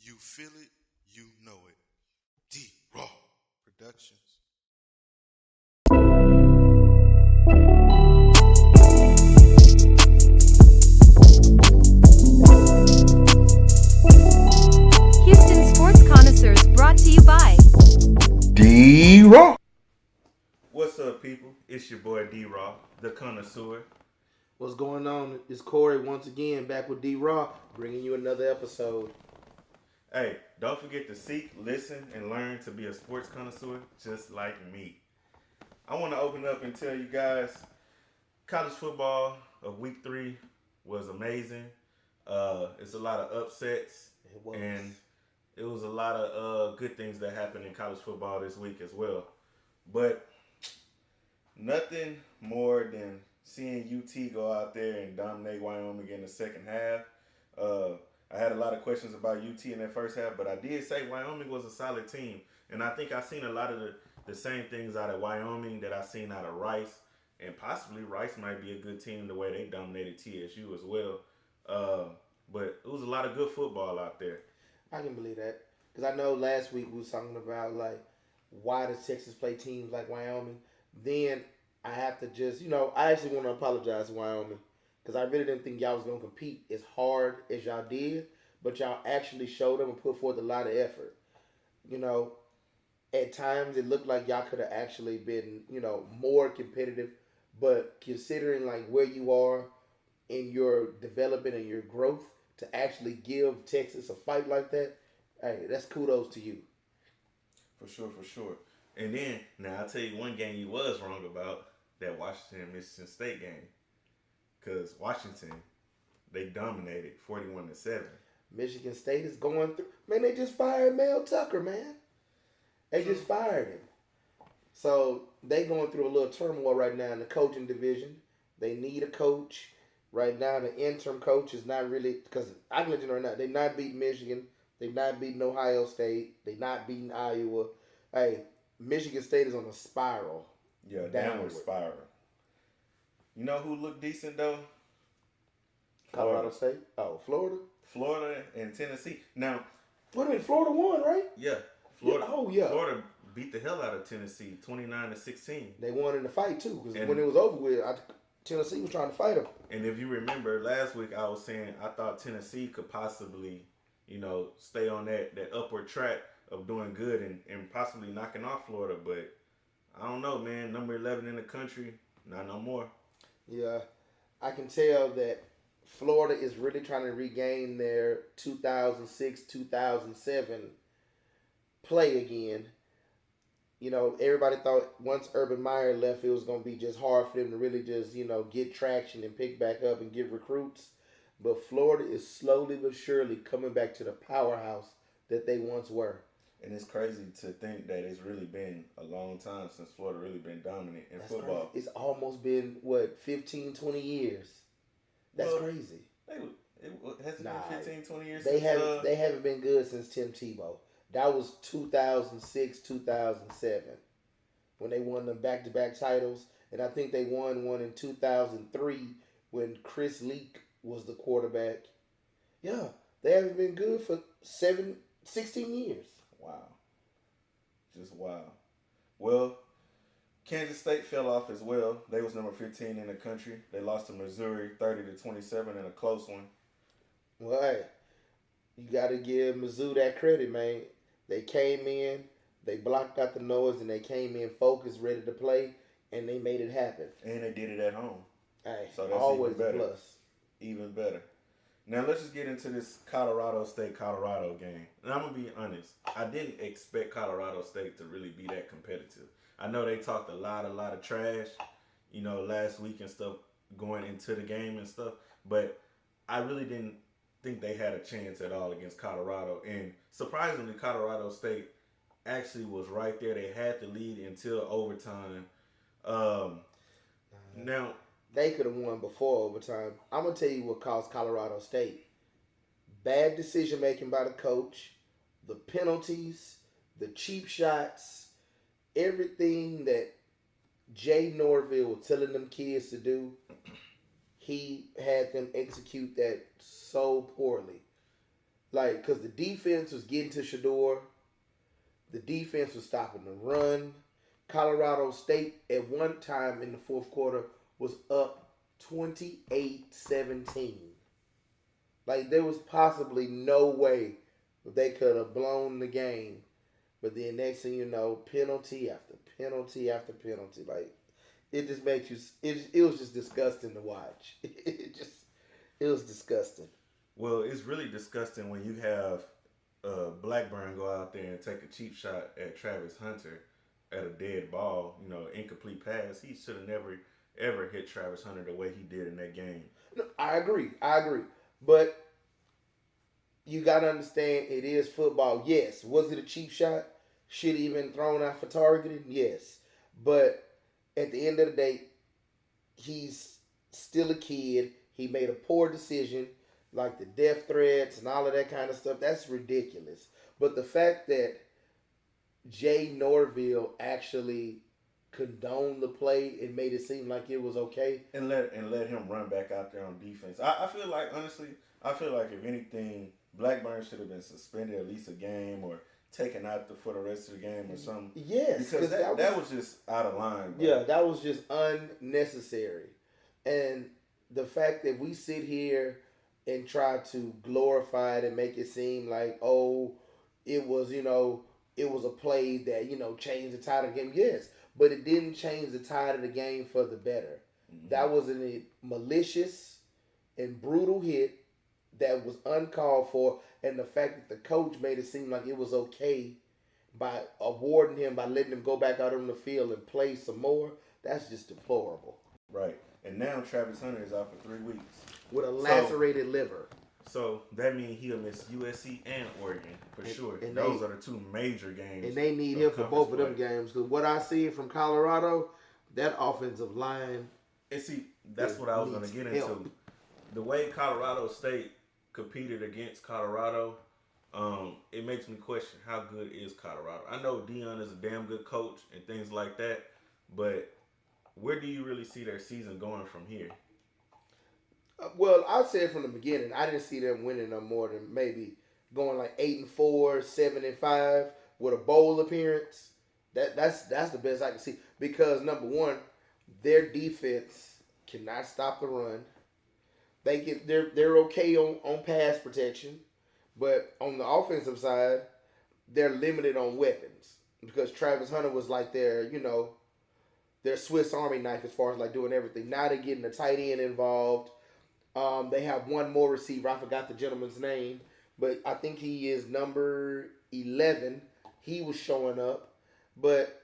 You feel it, you know it. D-Raw Productions. Houston Sports Connoisseurs brought to you by D-Raw. What's up, people? It's your boy D-Raw, the connoisseur. What's going on? It's Corey once again back with D-Raw, bringing you another episode. Hey, don't forget to seek, listen, and learn to be a sports connoisseur just like me. I want to open up and tell you guys, college football of week 3 was amazing. It's a lot of upsets, It was. and it was a lot of good things that happened in college football this week as well. But nothing more than seeing UT go out there and dominate Wyoming in the second half. I had a lot of questions about UT in that first half, but I did say Wyoming was a solid team. And I think I've seen a lot of the same things out of Wyoming that I've seen out of Rice. And possibly Rice might be a good team the way they dominated TSU as well. But it was a lot of good football out there. I can believe that. Because I know last week we was talking about, like, why does Texas play teams like Wyoming? Then I have to just, I actually want to apologize to Wyoming. Because I really didn't think y'all was going to compete as hard as y'all did. But y'all actually showed them and put forth a lot of effort. At times it looked like y'all could have actually been, more competitive. But considering, like, where you are in your development and your growth to actually give Texas a fight like that, hey, that's kudos to you. For sure. And then, now I'll tell you one game you was wrong about, that Washington-Michigan State game. Because Washington, they dominated 41-7. Michigan State is going through. Man, they just fired Mel Tucker, man. They just fired him. So they going through a little turmoil right now in the coaching division. They need a coach. Right now, the interim coach is not really, because I can let you know right now, they not beating Michigan. They not beating Ohio State. They not beating Iowa. Hey, Michigan State is on a spiral. Yeah, downward spiral. You know who looked decent though? Colorado State? Oh, Florida? Florida and Tennessee. Now, wait a minute, Florida won, right? Yeah. Florida. Yeah. Oh, yeah. Florida beat the hell out of Tennessee, 29-16. They won in the fight too, because when it was over with, Tennessee was trying to fight them. And if you remember last week, I was saying I thought Tennessee could possibly, stay on that upward track of doing good and possibly knocking off Florida. But I don't know, man. Number 11 in the country, not no more. Yeah, I can tell that Florida is really trying to regain their 2006-2007 play again. Everybody thought once Urban Meyer left, it was going to be just hard for them to really just, get traction and pick back up and get recruits. But Florida is slowly but surely coming back to the powerhouse that they once were. And it's crazy to think that it's really been a long time since Florida really been dominant in football. Crazy. It's almost been, 15, 20 years. That's crazy. It hasn't been 15, 20 years they since... They haven't been good since Tim Tebow. That was 2006, 2007 when they won them back-to-back titles. And I think they won one in 2003 when Chris Leak was the quarterback. Yeah, they haven't been good for 16 years. Wow. Just wow. Well, Kansas State fell off as well. They was number 15 in the country. They lost to Missouri 30-27 in a close one. Well, hey, you got to give Mizzou that credit, man. They came in, they blocked out the noise, and they came in focused, ready to play, and they made it happen. And they did it at home. Hey, so that's always even better. A plus. Even better. Now let's just get into this Colorado State-Colorado game. And I'm going to be honest. I didn't expect Colorado State to really be that competitive. I know they talked a lot of trash, last week and stuff going into the game and stuff. But I really didn't think they had a chance at all against Colorado. And surprisingly, Colorado State actually was right there. They had the lead until overtime. Now, they could have won before overtime. I'm going to tell you what caused Colorado State. Bad decision making by the coach, the penalties, the cheap shots, everything that Jay Norville was telling them kids to do, he had them execute that so poorly. Like, because the defense was getting to Shador. The defense was stopping the run. Colorado State, at one time in the fourth quarter, was up 28-17. Like, there was possibly no way that they could have blown the game. But then next thing you know, penalty after penalty after penalty. Like, it just makes you, it was just disgusting to watch. It was disgusting. Well, it's really disgusting when you have Blackburn go out there and take a cheap shot at Travis Hunter at a dead ball, incomplete pass. He should have never, ever hit Travis Hunter the way he did in that game. No, I agree. But you got to understand, it is football. Yes. Was it a cheap shot? Should he have been thrown out for targeting? Yes. But at the end of the day, he's still a kid. He made a poor decision, like the death threats and all of that kind of stuff. That's ridiculous. But the fact that Jay Norville actually condoned the play and made it seem like it was okay, and let him run back out there on defense. I feel like, honestly, if anything, Blackburn should have been suspended at least a game or taken out for the rest of the game or something. Yes, because that was just out of line. Bro. Yeah, that was just unnecessary. And the fact that we sit here and try to glorify it and make it seem like, oh, it was a play that, changed the tide of the game. Yes, but it didn't change the tide of the game for the better. Mm-hmm. That was a malicious and brutal hit that was uncalled for, and the fact that the coach made it seem like it was okay by awarding him, by letting him go back out on the field and play some more, that's just deplorable. Right. And now Travis Hunter is out for 3 weeks. With a lacerated liver. So that means he'll miss USC and Oregon for sure. And those are the two major games. And they need him for both of them games. Because what I see from Colorado, that offensive line. And see, that's what I was going to get into. The way Colorado State competed against Colorado, it makes me question how good is Colorado. I know Deion is a damn good coach and things like that, but where do you really see their season going from here? Well, I said from the beginning, I didn't see them winning no more than maybe going like 8-4, 7-5 with a bowl appearance. That's the best I can see, because number one, their defense cannot stop the run. They're okay on pass protection, but on the offensive side, they're limited on weapons because Travis Hunter was like their Swiss Army knife as far as like doing everything. Now they're getting the tight end involved. They have one more receiver. I forgot the gentleman's name, but I think he is number 11. He was showing up, but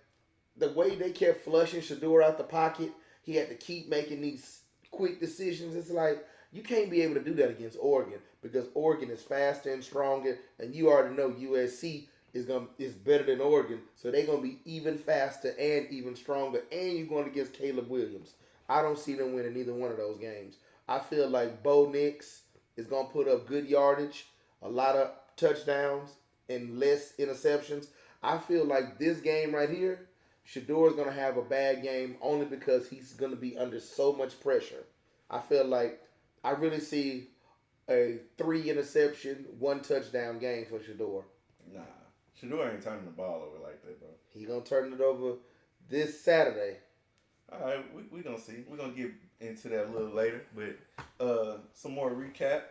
the way they kept flushing Shador out the pocket, he had to keep making these quick decisions. It's like, you can't be able to do that against Oregon because Oregon is faster and stronger, and you already know USC is better than Oregon, so they're gonna be even faster and even stronger. And you're going against Caleb Williams. I don't see them winning either one of those games. I feel like Bo Nix is gonna put up good yardage, a lot of touchdowns, and less interceptions. I feel like this game right here, Shador is gonna have a bad game only because he's gonna be under so much pressure. I feel like I really see a 3 interception, 1 touchdown game for Shador. Nah, Shador ain't turning the ball over like that, bro. He gonna turn it over this Saturday. All right, we gonna see. We're gonna get into that a little later, but some more recap.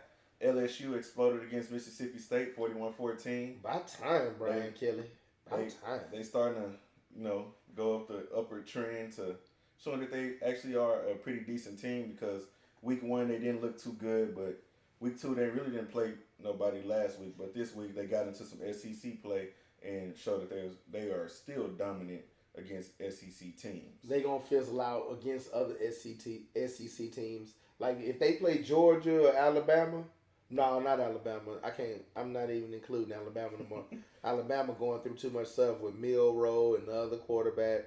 LSU exploded against Mississippi State, 41-14. About time, Brian Kelly. About time. They starting to, go up the upward trend to showing that they actually are a pretty decent team, because week 1 they didn't look too good, but week 2 they really didn't play nobody last week. But this week they got into some SEC play and showed that they are still dominant against SEC teams. They gonna fizzle out against other SEC teams. Like if they play Georgia or Alabama, no, not Alabama. I'm not even including Alabama no more. Alabama going through too much stuff with Milroe and the other quarterback.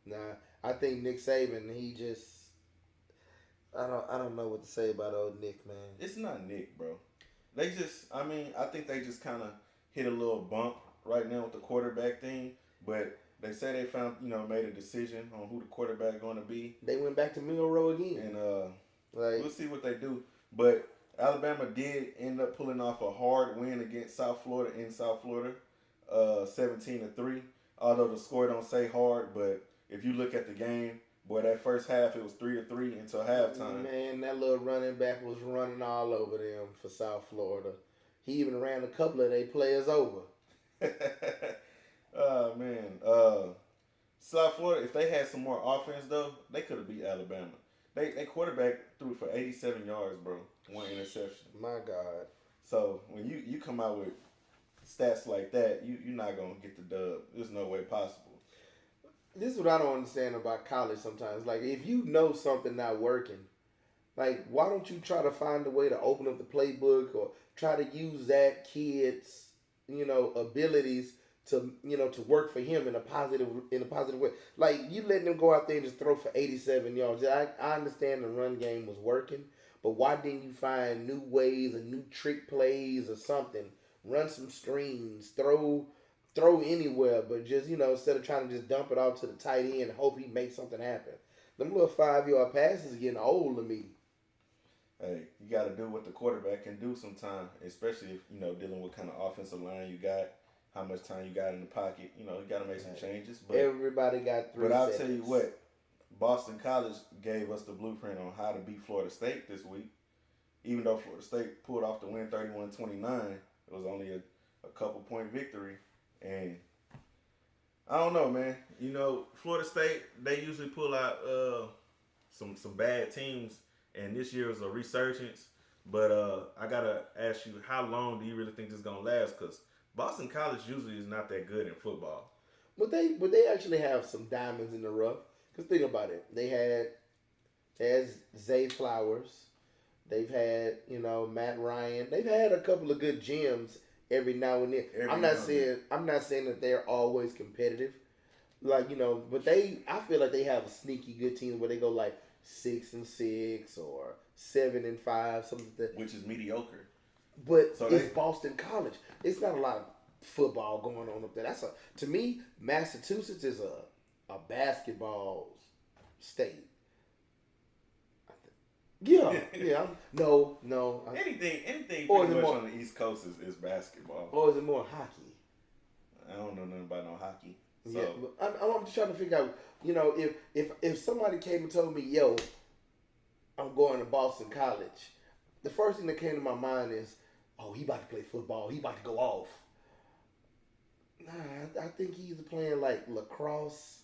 Nah, I think Nick Saban, he just, I don't know what to say about old Nick, man. It's not Nick, bro. I think they just kind of hit a little bump right now with the quarterback thing, but they say they found, made a decision on who the quarterback going to be. They went back to Milroe again. And we'll see what they do. But Alabama did end up pulling off a hard win against South Florida in South Florida, 17-3. Although the score don't say hard, but if you look at the game, boy, that first half it was 3-3 until halftime. Man, that little running back was running all over them for South Florida. He even ran a couple of their players over. Oh man, South Florida. If they had some more offense though, they could have beat Alabama. They quarterback threw for 87 yards, bro. 1 interception. My God. So when you come out with stats like that, you're not gonna get the dub. There's no way possible. This is what I don't understand about college sometimes. Like, if you know something not working, like, why don't you try to find a way to open up the playbook or try to use that kid's, abilities to, to work for him in a positive way. Like, you letting him go out there and just throw for 87 yards. I understand the run game was working, but why didn't you find new ways and new trick plays or something? Run some screens, throw anywhere, but just, instead of trying to just dump it off to the tight end and hope he makes something happen. Them little 5-yard passes are getting old to me. Hey, you got to do what the quarterback can do sometimes, especially if, dealing with kind of offensive line you got, how much time you got in the pocket. You got to make some changes. But everybody got 3 But I'll seconds. tell you what, Boston College gave us the blueprint on how to beat Florida State this week. Even though Florida State pulled off the win 31-29, it was only a couple point victory. And I don't know, man. Florida State, they usually pull out some bad teams, and this year was a resurgence. But I gotta ask you, how long do you really think this is gonna last? Because Boston College usually is not that good in football. But they actually have some diamonds in the rough. Because think about it, they had Zay Flowers, they've had Matt Ryan, they've had a couple of good gems. Every now and then, I'm not saying that they're always competitive, but I feel like they have a sneaky good team where they go like 6-6 or 7-5, something like that, which is mediocre. But it's Boston College. It's not a lot of football going on up there. To me, Massachusetts is a basketball state. Yeah. No. Anything Or pretty is it much more- on the East Coast is basketball. Or is it more hockey? I don't know nothing about no hockey. So. Yeah, but I'm just trying to figure out, if somebody came and told me, yo, I'm going to Boston College, the first thing that came to my mind is, oh, he about to play football. He about to go off. Nah, I think he's playing like lacrosse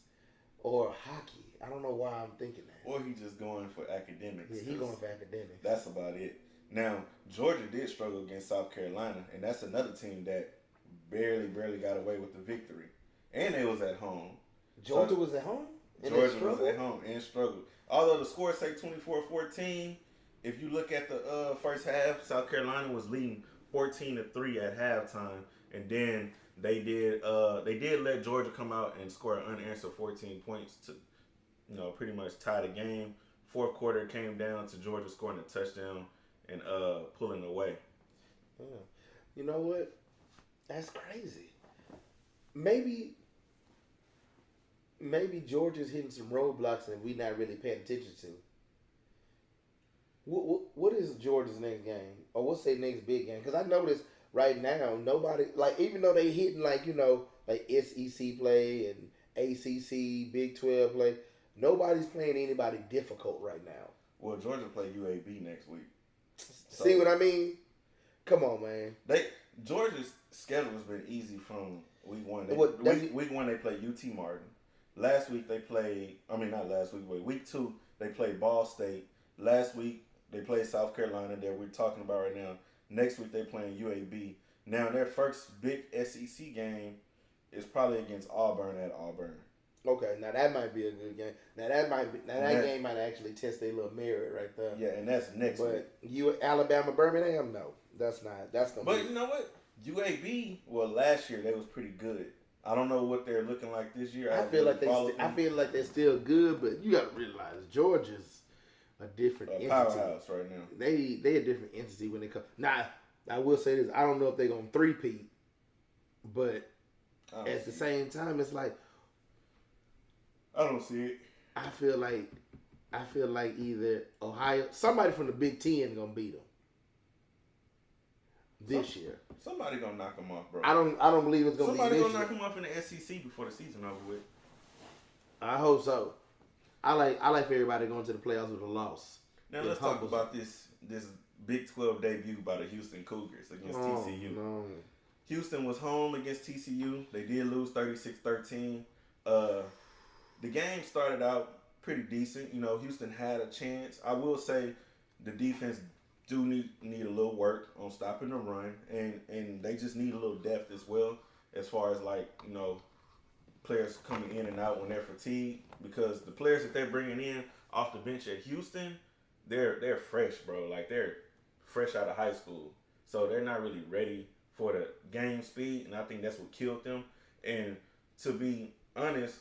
or hockey. I don't know why I'm thinking that. Or he's just going for academics. Yeah, he's going for academics. That's about it. Now, Georgia did struggle against South Carolina, and that's another team that barely got away with the victory. And they was at home. Georgia was at home? Georgia was at home and struggled. Although the score say 24-14, if you look at the first half, South Carolina was leading 14-3 at halftime, and then they did let Georgia come out and score an unanswered 14 points to pretty much tie the game. Fourth quarter came down to Georgia scoring a touchdown and pulling away. Yeah. You know what? That's crazy. Maybe Georgia's hitting some roadblocks and we not really paying attention to. What is Georgia's next game? Or what's their next big game? Because I noticed right now, nobody, like, even though they hitting like SEC play and ACC, Big 12 play, nobody's playing anybody difficult right now. Well, Georgia play UAB next week. So see what I mean? Come on, man. Georgia's schedule has been easy from week one. Week one they played UT Martin. Last week they played, not last week, but week 2 they played Ball State. Last week they played South Carolina that we're talking about right now. Next week they playing UAB. Now their first big SEC game is probably against Auburn at Auburn. Okay, now that might be a good game. That game might actually test their little merit right there. Yeah, and that's next week. But Alabama Birmingham, no, that's not. That's gonna. But you know what? UAB, well, last year they was pretty good. I don't know what they're looking like this year. I feel like they're still good, but you got to realize Georgia's a different entity. Powerhouse right now. They a different entity when they come. Now, I will say this: I don't know if they're gonna three-peat, but at the same time, it's like I don't see it. I feel like either Ohio, somebody from the Big Ten, gonna beat them. this year. Somebody gonna knock them off, bro. I don't believe it's gonna be this year. Somebody gonna knock them off in the SEC before the season over with. I hope so. I like for everybody going to the playoffs with a loss. Now let's talk about this Big 12 debut by the Houston Cougars against TCU. No. Houston was home against TCU. They did lose 36-13. The game started out pretty decent. You know, Houston had a chance. I will say the defense do need a little work on stopping the run, and they just need a little depth as well as far as, like, you know, players coming in and out when they're fatigued, because the players that they're bringing in off the bench at Houston, they're fresh, bro. Like, they're fresh out of high school, so they're not really ready for the game speed, and I think that's what killed them. And to be honest,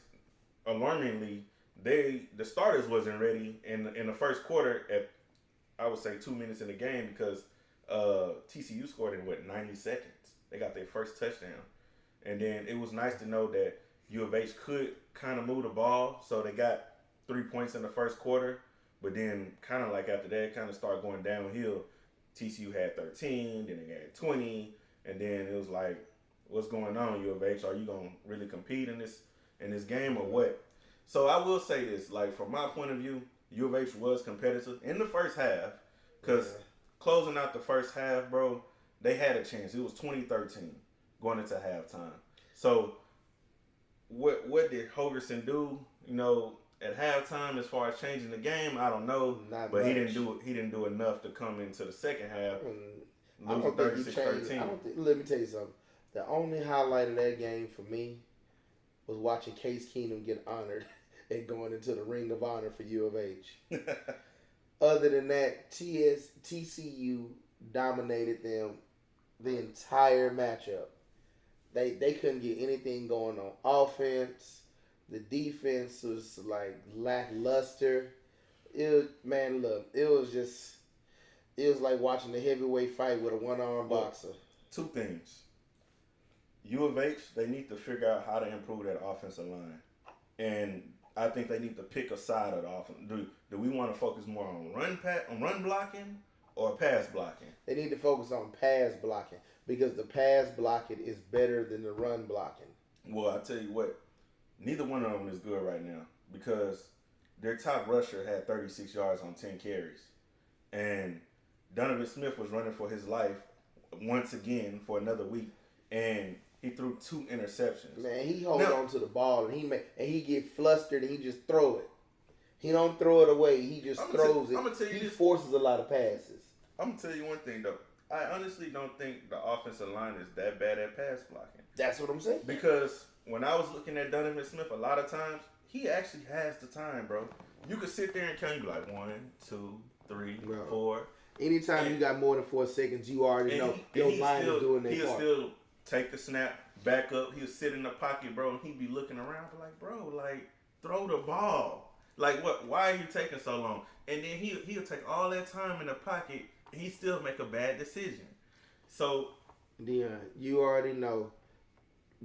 alarmingly, the starters wasn't ready in the first quarter at, I would say, 2 minutes in the game, because TCU scored in 90 seconds. They got their first touchdown, and then it was nice to know that U of H could kind of move the ball, so they got 3 points in the first quarter, but then kind of like after that, kind of started going downhill. TCU had 13, then they had 20, and then it was like, what's going on, U of H? Are you going to really compete in this game or what? So I will say this, like, from my point of view, U of H was competitive in the first half, because closing out the first half, bro, they had a chance. It was 2013 going into halftime. So what did Hogerson do, you know, at halftime as far as changing the game? I don't know. Not but much. He didn't do enough to come into the second half. I don't think he changed. Let me tell you something. The only highlight of that game for me was watching Case Keenum get honored and going into the Ring of Honor for U of H. Other than that, TCU dominated them the entire matchup. They couldn't get anything going on offense. The defense was like lackluster. It was like watching a heavyweight fight with a one-arm boxer. Two things. U of H, they need to figure out how to improve that offensive line. And I think they need to pick a side of the offense. Do we want to focus more on run blocking or pass blocking? They need to focus on pass blocking, because the pass blocking is better than the run blocking. Well, I tell you what, neither one of them is good right now, because their top rusher had 36 yards on 10 carries. And Donovan Smith was running for his life once again for another week, and he threw 2 interceptions. Man, he holds on to the ball, and he get flustered, and he just throw it. He don't throw it away. He just throws it. He forces a lot of passes. I'm going to tell you one thing, though. I honestly don't think the offensive line is that bad at pass blocking. That's what I'm saying. Because when I was looking at Donovan Smith, a lot of times, he actually has the time, bro. You could sit there and count, you be like, 1, 2, 3, 4. Anytime you got more than 4 seconds, you already know your line is doing their part. He'll still take the snap, back up. He'll sit in the pocket, bro, and he'd be looking around like, bro, like, throw the ball. Like, what? Why are you taking so long? And then he'll take all that time in the pocket, and he still make a bad decision. So, Dion, you already know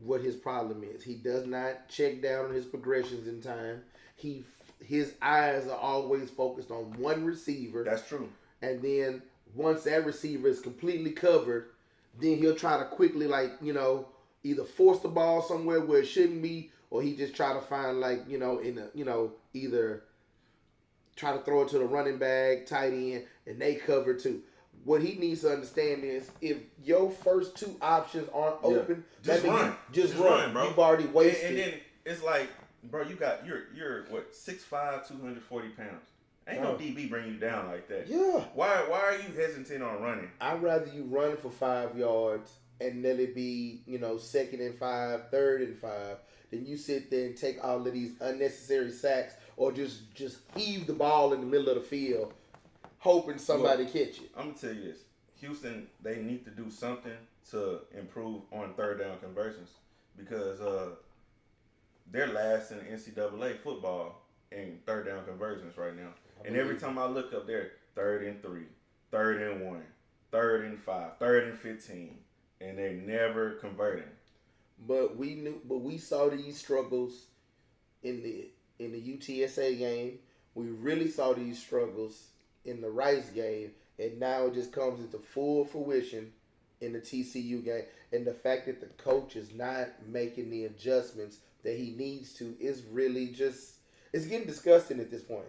what his problem is. He does not check down on his progressions in time. His eyes are always focused on one receiver. That's true. And then once that receiver is completely covered, then he'll try to quickly, like, you know, either force the ball somewhere where it shouldn't be, or he just try to find, like, you know, either try to throw it to the running back, tight end, and they cover too. What he needs to understand is, if your first 2 options aren't open, just run. Just run, bro. You've already wasted. And then it's like, bro, you're what, 6'5", 240 pounds. Ain't no DB bring you down like that. Yeah. Why are you hesitant on running? I'd rather you run for 5 yards and let it be, you know, 2nd and 5, 3rd and 5, than you sit there and take all of these unnecessary sacks, or just heave the ball in the middle of the field, hoping somebody catch it. I'm gonna tell you this: Houston, they need to do something to improve on 3rd down conversions, because they're last in NCAA football in 3rd down conversions right now. And every time I look up there, 3rd and 3, 3rd and 1, 3rd and 5, 3rd and 15, and they're never converting. But we saw these struggles in the UTSA game. We really saw these struggles in the Rice game, and now it just comes into full fruition in the TCU game, and the fact that the coach is not making the adjustments that he needs to is really just it's getting disgusting at this point.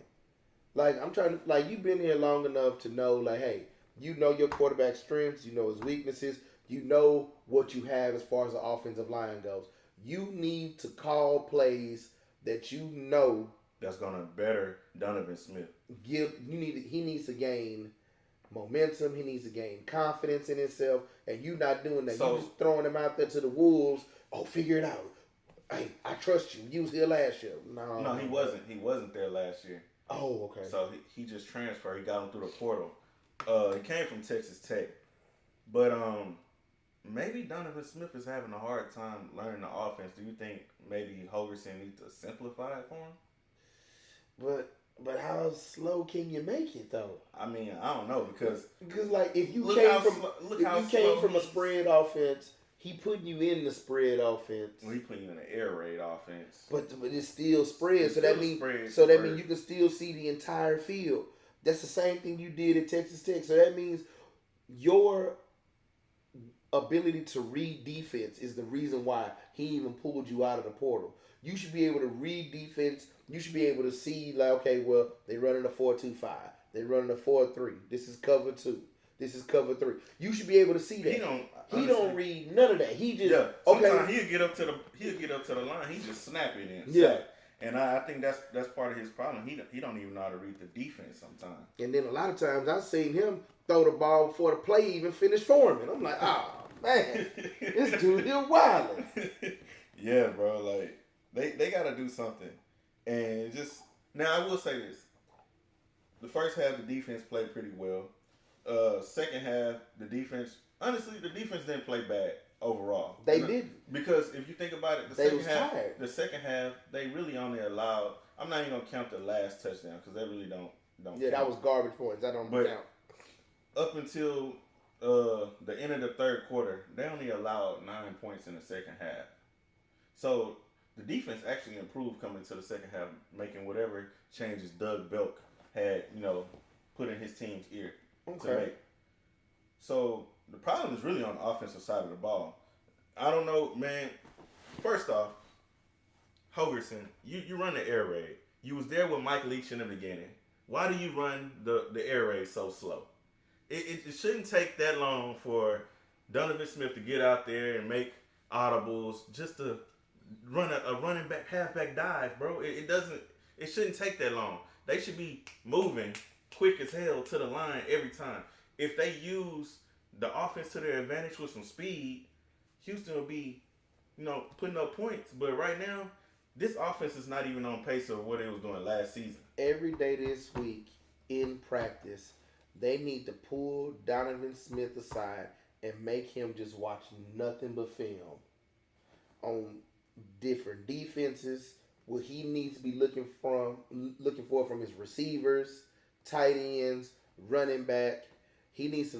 Like I'm trying to like you've been here long enough to know like hey, you know your quarterback's strengths, you know his weaknesses, you know what you have as far as the offensive line goes. You need to call plays that you know that's gonna better Donovan Smith. He needs to gain momentum. He needs to gain confidence in himself, and you not doing that. So, you just throwing him out there to the wolves. Oh, figure it out. Hey, I trust you. You was here last year. No, he wasn't. He wasn't there last year. Oh, okay. So he just transferred. He got him through the portal. He came from Texas Tech, but maybe Donovan Smith is having a hard time learning the offense. Do you think maybe Holgerson needs to simplify it for him? But how slow can you make it though? I mean, I don't know because like if you came from a spread offense, he putting you in the spread offense. Well, he putting you in the air raid offense. But it's still spread, It's so still that means spread. you can still see the entire field. That's the same thing you did at Texas Tech. So that means your ability to read defense is the reason why he even pulled you out of the portal. You should be able to read defense. You should be able to see like, okay, well, they running a 4-2-5. They running a 4-3. This is cover 2. This is cover 3. You should be able to see that. He don't read none of that. He just Sometimes he'll get up to the line. He just snap it in. Yeah. And I think that's part of his problem. He don't even know how to read the defense sometimes. And then a lot of times I've seen him throw the ball before the play even finished for him. And I'm like, oh man, this dude here wilding. Yeah, bro. Like they got to do something. And just now, I will say this: the first half, the defense played pretty well. Second half, the defense didn't play bad overall. They didn't, because if you think about it, the second half, they really only allowed. I'm not even gonna count the last touchdown because they really don't. Yeah, count. That was garbage points. That don't count. Up until the end of the third quarter, they only allowed 9 points in the second half. So the defense actually improved coming to the second half, making whatever changes Doug Belk had, put in his team's ear to make. So the problem is really on the offensive side of the ball. I don't know, man. First off, Holgerson, you run the air raid. You was there with Mike Leach in the beginning. Why do you run the air raid so slow? It shouldn't take that long for Donovan Smith to get out there and make audibles just to run a running back halfback dive, bro. It shouldn't take that long. They should be moving quick as hell to the line every time. If they use the offense to their advantage with some speed, Houston will be, putting up points. But right now, this offense is not even on pace of what it was doing last season. Every day this week in practice, they need to pull Donovan Smith aside and make him just watch nothing but film on different defenses, what he needs to be looking for from his receivers, tight ends, running back. He needs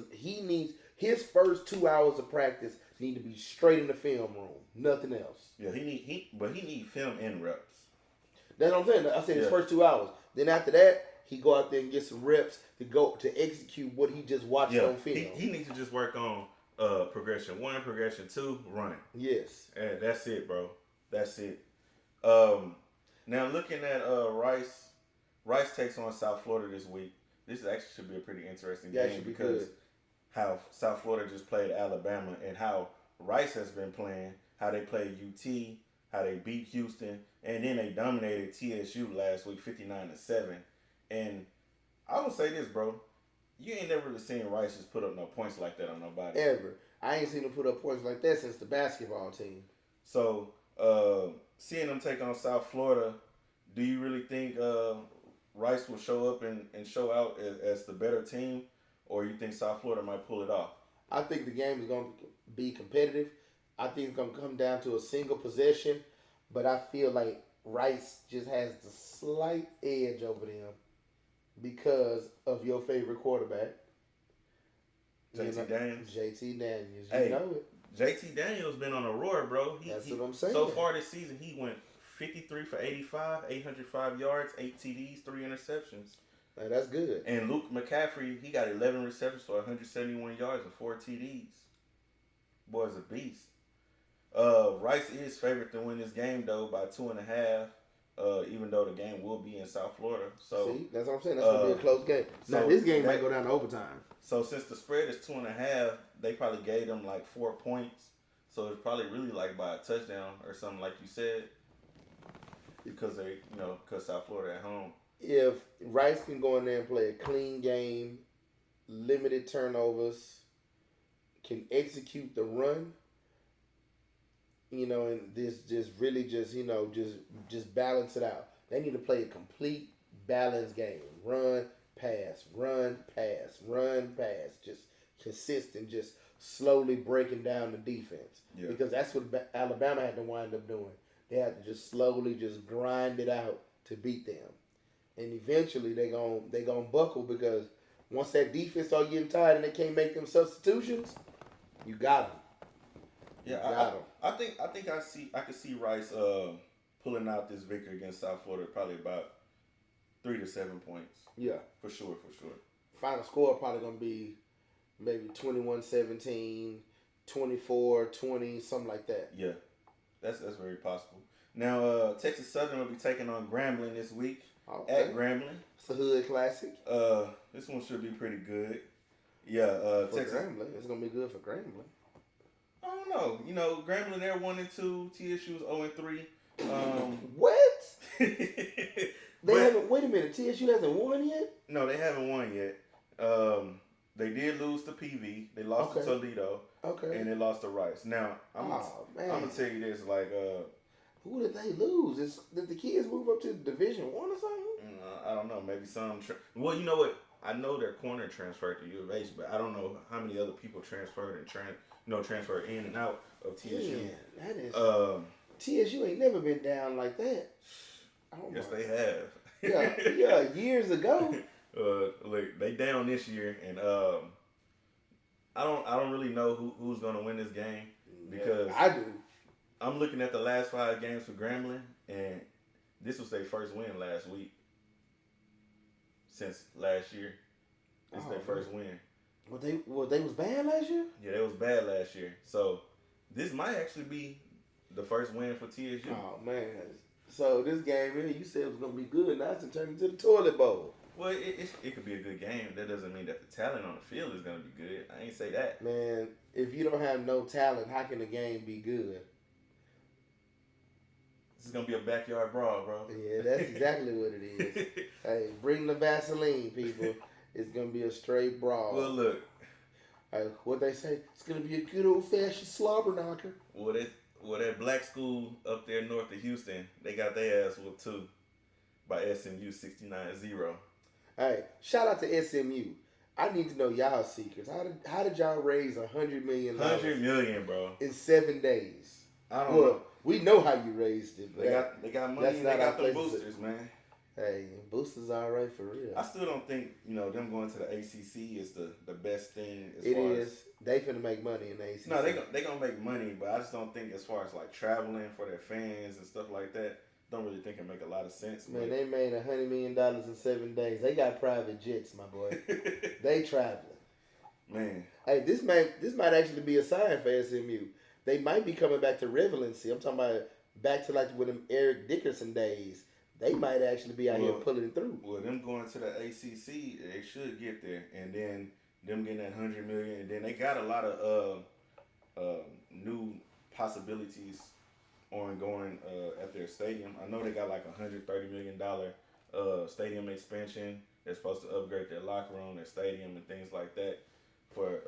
his first 2 hours of practice need to be straight in the film room, nothing else. Yeah, he need film and reps. That's what I'm saying. I said his first 2 hours. Then after that, he go out there and get some reps to execute what he just watched on film. He needs to just work on progression 1, progression 2, running. Yes. And that's it, bro. That's it. Now looking at Rice takes on South Florida this week. This actually should be a pretty interesting game because how South Florida just played Alabama and how Rice has been playing, how they played UT, how they beat Houston, and then they dominated TSU last week 59-7. And I would say this, bro. You ain't never really seen Rice just put up no points like that on nobody. Ever. I ain't seen him put up points like that since the basketball team. So, seeing them take on South Florida, do you really think Rice will show up and show out as the better team? Or you think South Florida might pull it off? I think the game is going to be competitive. I think it's going to come down to a single possession. But I feel like Rice just has the slight edge over them because of your favorite quarterback. JT Daniels. JT Daniels. You know it. JT Daniels been on a roar, bro. That's what I'm saying. So far this season, he went 53 for 85, 805 yards, 8 TDs, 3 interceptions. Hey, that's good. And Luke McCaffrey, he got 11 receptions for 171 yards and 4 TDs. Boy's a beast. Rice is favored to win this game though by 2.5. Even though the game will be in South Florida. So see, that's what I'm saying. That's gonna be a close game. Now this game might go down to overtime. So since the spread is 2.5, they probably gave them like 4 points. So it's probably really like by a touchdown or something like you said. Because because South Florida at home. If Rice can go in there and play a clean game, limited turnovers, can execute the run, and this just really just balance it out. They need to play a complete balanced game. Run, pass, run, pass, run, pass. Just consistent, just slowly breaking down the defense. Yeah. Because that's what Alabama had to wind up doing. They had to just slowly just grind it out to beat them. And eventually they gonna buckle because once that defense start getting tired and they can't make them substitutions, you got them. Yeah, I think I could see Rice pulling out this victory against South Florida probably about 3 to 7 points. Yeah. For sure. Final score probably gonna be maybe 21-17, 24-20, something like that. Yeah. That's very possible. Now Texas Southern will be taking on Grambling this week at Grambling. It's a hood classic. This one should be pretty good. Yeah, for Texas. Grambling. It's gonna be good for Grambling. I don't know. Grambling, they're 1-2. TSU's 0-3. What? But, haven't. Wait a minute. TSU hasn't won yet. No, they haven't won yet. They did lose to PV. They lost to Toledo. Okay. And they lost to Rice. Now, I'm gonna tell you this, like, who did they lose? Did the kids move up to Division 1 or something? I don't know. Maybe some. Well, you know what? I know their corner transferred to U of H, but I don't know how many other people transferred and transferred in and out of TSU. Yeah, that is. TSU ain't never been down like that. Yes, they have. Yeah, years ago. Look, they down this year, and I don't really know who's gonna win this game because I do. I'm looking at the last 5 games for Grambling, and this was their first win last week since last year. It's their first win. They was bad last year? Yeah, they was bad last year. So this might actually be the first win for TSU. Oh man! So this game here, you said it was gonna be good. Now it's turned into the toilet bowl. Well, it could be a good game. That doesn't mean that the talent on the field is gonna be good. I ain't say that. Man, if you don't have no talent, how can the game be good? This is gonna be a backyard brawl, bro. Yeah, that's exactly what it is. Hey, bring the Vaseline, people. It's gonna be a straight brawl. Well, look. Hey, what they say? It's gonna be a good old fashioned slobber knocker. Well, that black school up there north of Houston, they got their ass whooped too by SMU 69-0. Hey, shout out to SMU. I need to know y'all secrets. How did y'all raise $100 million? $100 million, bro. In 7 days. I don't know. We know how you raised it. But they got money and they got the boosters, man. Hey, boosters all right for real. I still don't think them going to the ACC is the best thing. It is. They finna make money in the ACC. No, they gonna make money, but I just don't think as far as like traveling for their fans and stuff like that. Don't really think it make a lot of sense. Man, they made $100 million in 7 days. They got private jets, my boy. They traveling. Man. Hey, this might actually be a sign for SMU. They might be coming back to relevancy. I'm talking about back to like with them Eric Dickerson days. They might actually be out here pulling it through. Well, them going to the ACC, they should get there, and then them getting that $100 million, and then they got a lot of new possibilities ongoing at their stadium. I know they got like $130 million stadium expansion. They're supposed to upgrade their locker room, their stadium, and things like that for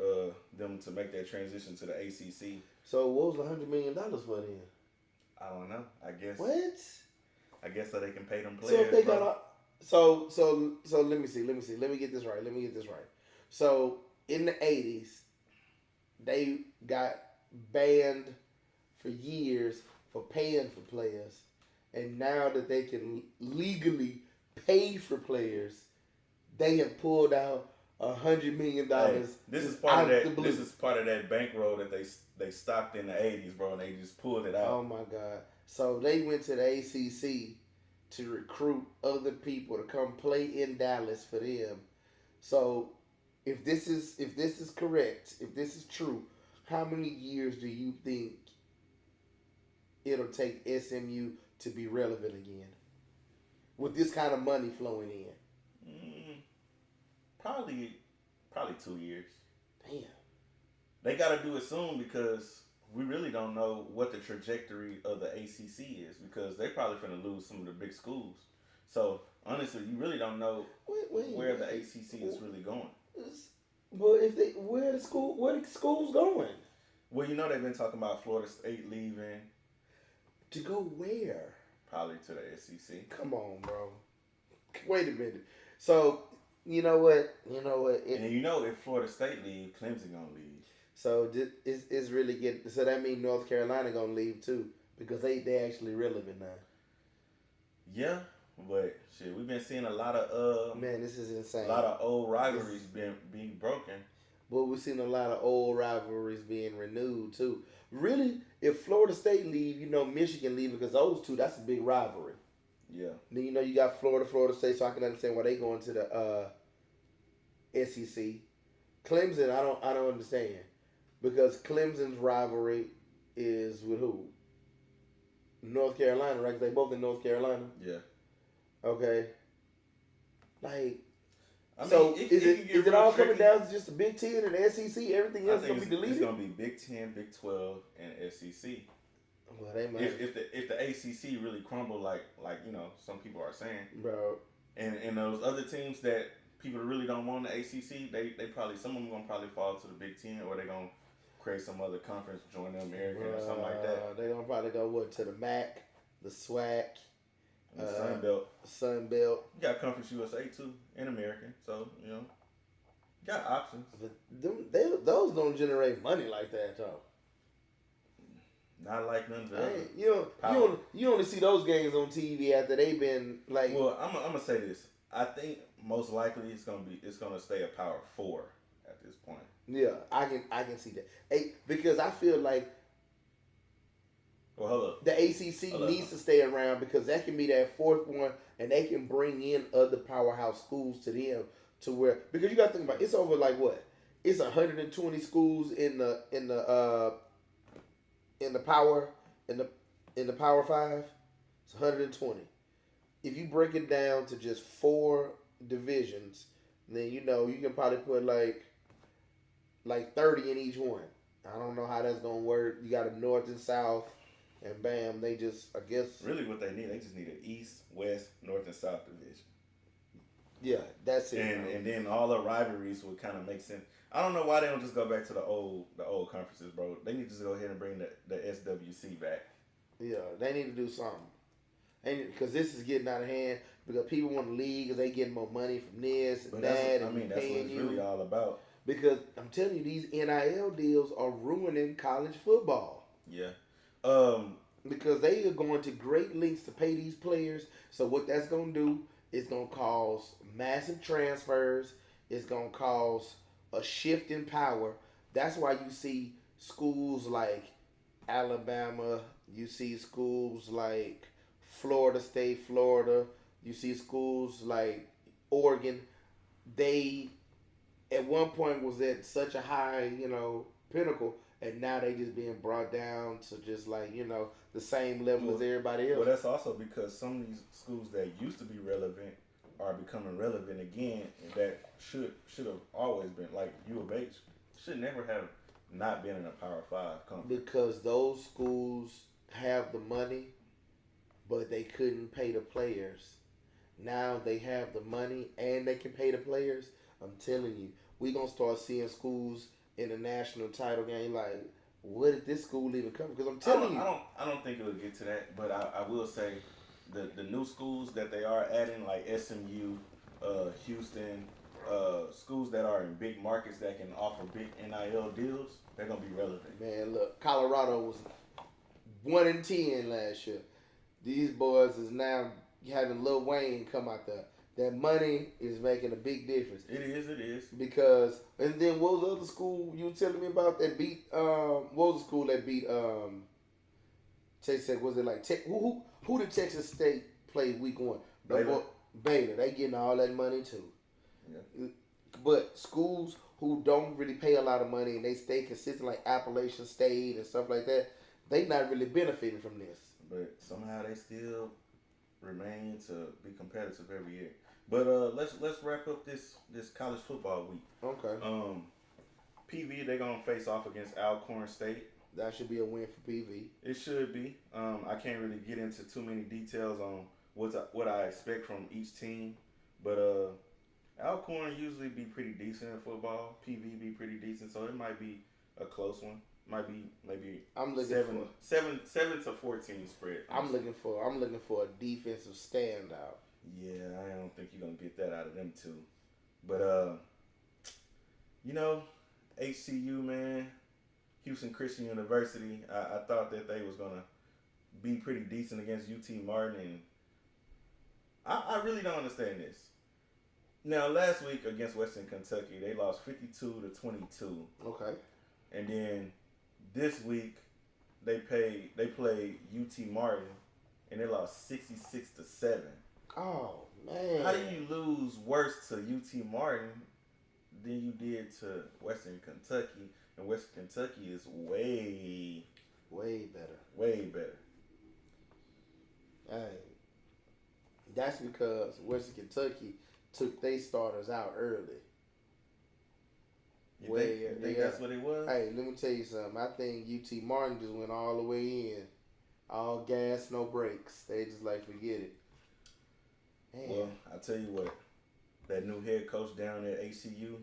them to make that transition to the ACC. So what was $100 million for then? I don't know. I guess. What? I guess so they can pay them players. So if they got so let me see. Let me get this right. So in the 80s, they got banned for years for paying for players, and now that they can legally pay for players, they have pulled out $100 million. Hey, this is part of that. This is part of that bankroll that they stocked in the 80s, bro, and they just pulled it out. Oh my God! So they went to the ACC to recruit other people to come play in Dallas for them. So if this is correct, if this is true, How many years do you think it'll take SMU to be relevant again with this kind of money flowing in? Probably 2 years. Damn. They got to do it soon because we really don't know what the trajectory of the ACC is because they're probably going to lose some of the big schools. So honestly, you really don't know where the ACC is really going. Well, where the schools going? Well, you know they've been talking about Florida State leaving. To go where? Probably to the SEC. Come on, bro. Wait a minute. So you know what? And you know if Florida State leave, Clemson gonna leave. So it's really getting. So that means North Carolina gonna leave too because they actually relevant now. Yeah, but shit, we've been seeing a lot of man, this is insane. A lot of old rivalries being broken. But we've seen a lot of old rivalries being renewed too. Really, if Florida State leave, Michigan leave because those two, that's a big rivalry. Yeah. Then you got Florida State, so I can understand why they going to the SEC. Clemson, I don't understand because Clemson's rivalry is with who? North Carolina, right? 'Cause they both in North Carolina. Yeah. Okay. Like. I mean, So is it all coming down to just the Big Ten and the SEC? Everything else gonna be deleted. It's gonna be Big 10, Big 12, and SEC. Well, they might. If the ACC really crumble like some people are saying, bro, and those other teams that people really don't want the ACC, they probably some of them gonna probably fall to the Big 10 or they gonna create some other conference, join the American or something like that. They gonna probably go to the MAC, the SWAC. The Sun Belt. Sun Belt. You got Conference USA too, and American. So, you got options. But those don't generate money like that, though. Not like none of the other. You only see those games on TV after they've been like. Well, I'm gonna say this. I think most likely it's gonna stay a Power 4 at this point. Yeah, I can see that. Hey, because I feel like. Well, hold up. The ACC needs to stay around because that can be that fourth one, and they can bring in other powerhouse schools to them to where because you got to think about it's over like what? It's 120 schools in the Power 5. It's 120. If you break it down to just 4 divisions, then you can probably put like 30 in each one. I don't know how that's gonna work. You got a North and South. And bam, they just, I guess. Really what they just need an East, West, North, and South division. Yeah, that's it. And then all the rivalries would kind of make sense. I don't know why they don't just go back to the old conferences, bro. They need to just go ahead and bring the SWC back. Yeah, they need to do something. Because this is getting out of hand. Because people want to leave because they get more money from this and that. That's what it's really all about. Because I'm telling you, these NIL deals are ruining college football. Yeah. Because they are going to great lengths to pay these players. So what that's going to do is going to cause massive transfers. It's going to cause a shift in power. That's why you see schools like Alabama. You see schools like Florida State, Florida. You see schools like Oregon. They, at one point, was at such a high, pinnacle. And now they just being brought down to just the same level as everybody else. Well, that's also because some of these schools that used to be relevant are becoming relevant again. And that should have always been like U of H should never have not been in a Power 5 conference. Because those schools have the money, but they couldn't pay the players. Now they have the money and they can pay the players. I'm telling you, we're gonna start seeing schools in the national title game, like, where did this school even come? Because I'm telling you, I don't think it would get to that. But I will say, the new schools that they are adding, like SMU, Houston, schools that are in big markets that can offer big NIL deals, they're gonna be relevant. Man, look, Colorado was 1-10 last year. These boys is now having Lil Wayne come out there. That money is making a big difference. It is. Because, and then what was the other school you were telling me about that beat, what was the school that beat, Texas, was it like, who did Texas State play week 1? Baylor. Baylor. They getting all that money too. Yeah. But schools who don't really pay a lot of money and they stay consistent, like Appalachian State and stuff like that, they not really benefiting from this. But somehow they still remain to be competitive every year. But let's wrap up this college football week. Okay. PV, they're gonna face off against Alcorn State. That should be a win for PV. It should be. I can't really get into too many details on what I expect from each team, but Alcorn usually be pretty decent in football. PV be pretty decent, so it might be a close one. Might be maybe I'm looking seven to 14 spread. I'm looking for a defensive standout. Yeah, I don't think you're gonna get that out of them two. But HCU, man, Houston Christian University. I thought that they was gonna be pretty decent against UT Martin, and I really don't understand this. Now, last week against Western Kentucky, they lost 52-22. Okay. And then this week they played UT Martin, and they lost 66-7. Oh man! How do you lose worse to UT Martin than you did to Western Kentucky? And Western Kentucky is way better. Way better. Hey, that's because Western Kentucky took their starters out early. You think that's what it was? Hey, let me tell you something. I think UT Martin just went all the way in. All gas, no brakes. They just like, forget it. Man. Well, I tell you what, that new head coach down at HCU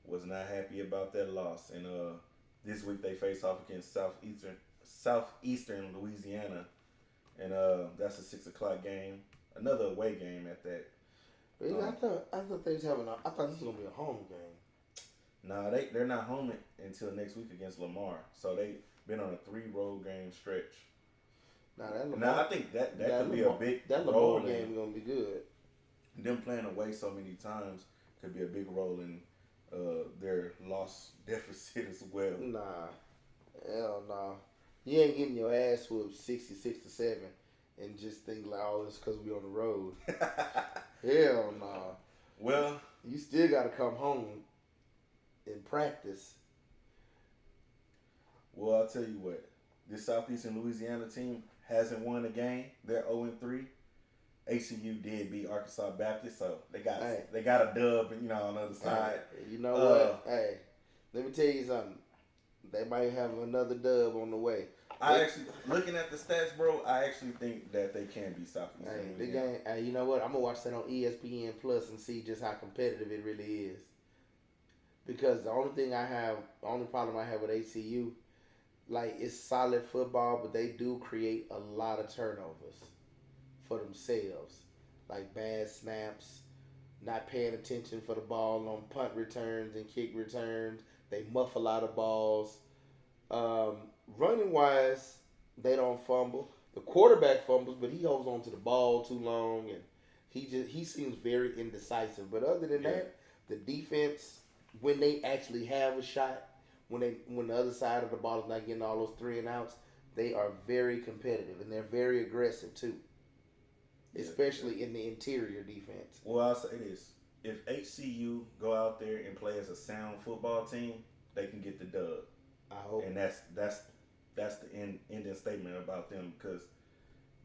was not happy about that loss. And this week they face off against Southeastern Louisiana. And that's a 6:00 game. Another away game at that. Really? I thought they was having I thought this was gonna be a home game. Nah, they're not home until next week against Lamar. So they've been on a 3 road game stretch. Now I think that could be a big that role. Lamar game is gonna be good. Them playing away so many times could be a big role in their loss deficit as well. Nah, hell nah. You ain't getting your ass whooped 66-7 and just think like, oh, it's because we on the road. Hell nah. Well, you still got to come home and practice. Well, I'll tell you what. This Southeastern Louisiana team hasn't won a game. They're 0-3. HCU did beat Arkansas Baptist, so they got a dub, on the other side. You know what? Hey, let me tell you something. They might have another dub on the way. Looking at the stats, bro, I actually think that they can be Southeastern Louisiana. The game, you know what? I'm gonna watch that on ESPN Plus and see just how competitive it really is. Because the only problem I have with HCU, like, it's solid football, but they do create a lot of turnovers for themselves. Like bad snaps, not paying attention for the ball on punt returns and kick returns. They muff a lot of balls. Running wise, they don't fumble. The quarterback fumbles, but he holds on to the ball too long, and he seems very indecisive. But other than that, the defense, when they actually have a shot, when the other side of the ball is not getting all those 3 and outs, they are very competitive and they're very aggressive too. Especially in the interior defense. Well, I'll say this. If HCU go out there and play as a sound football team, they can get the dub. I hope. And that's the ending statement about them, because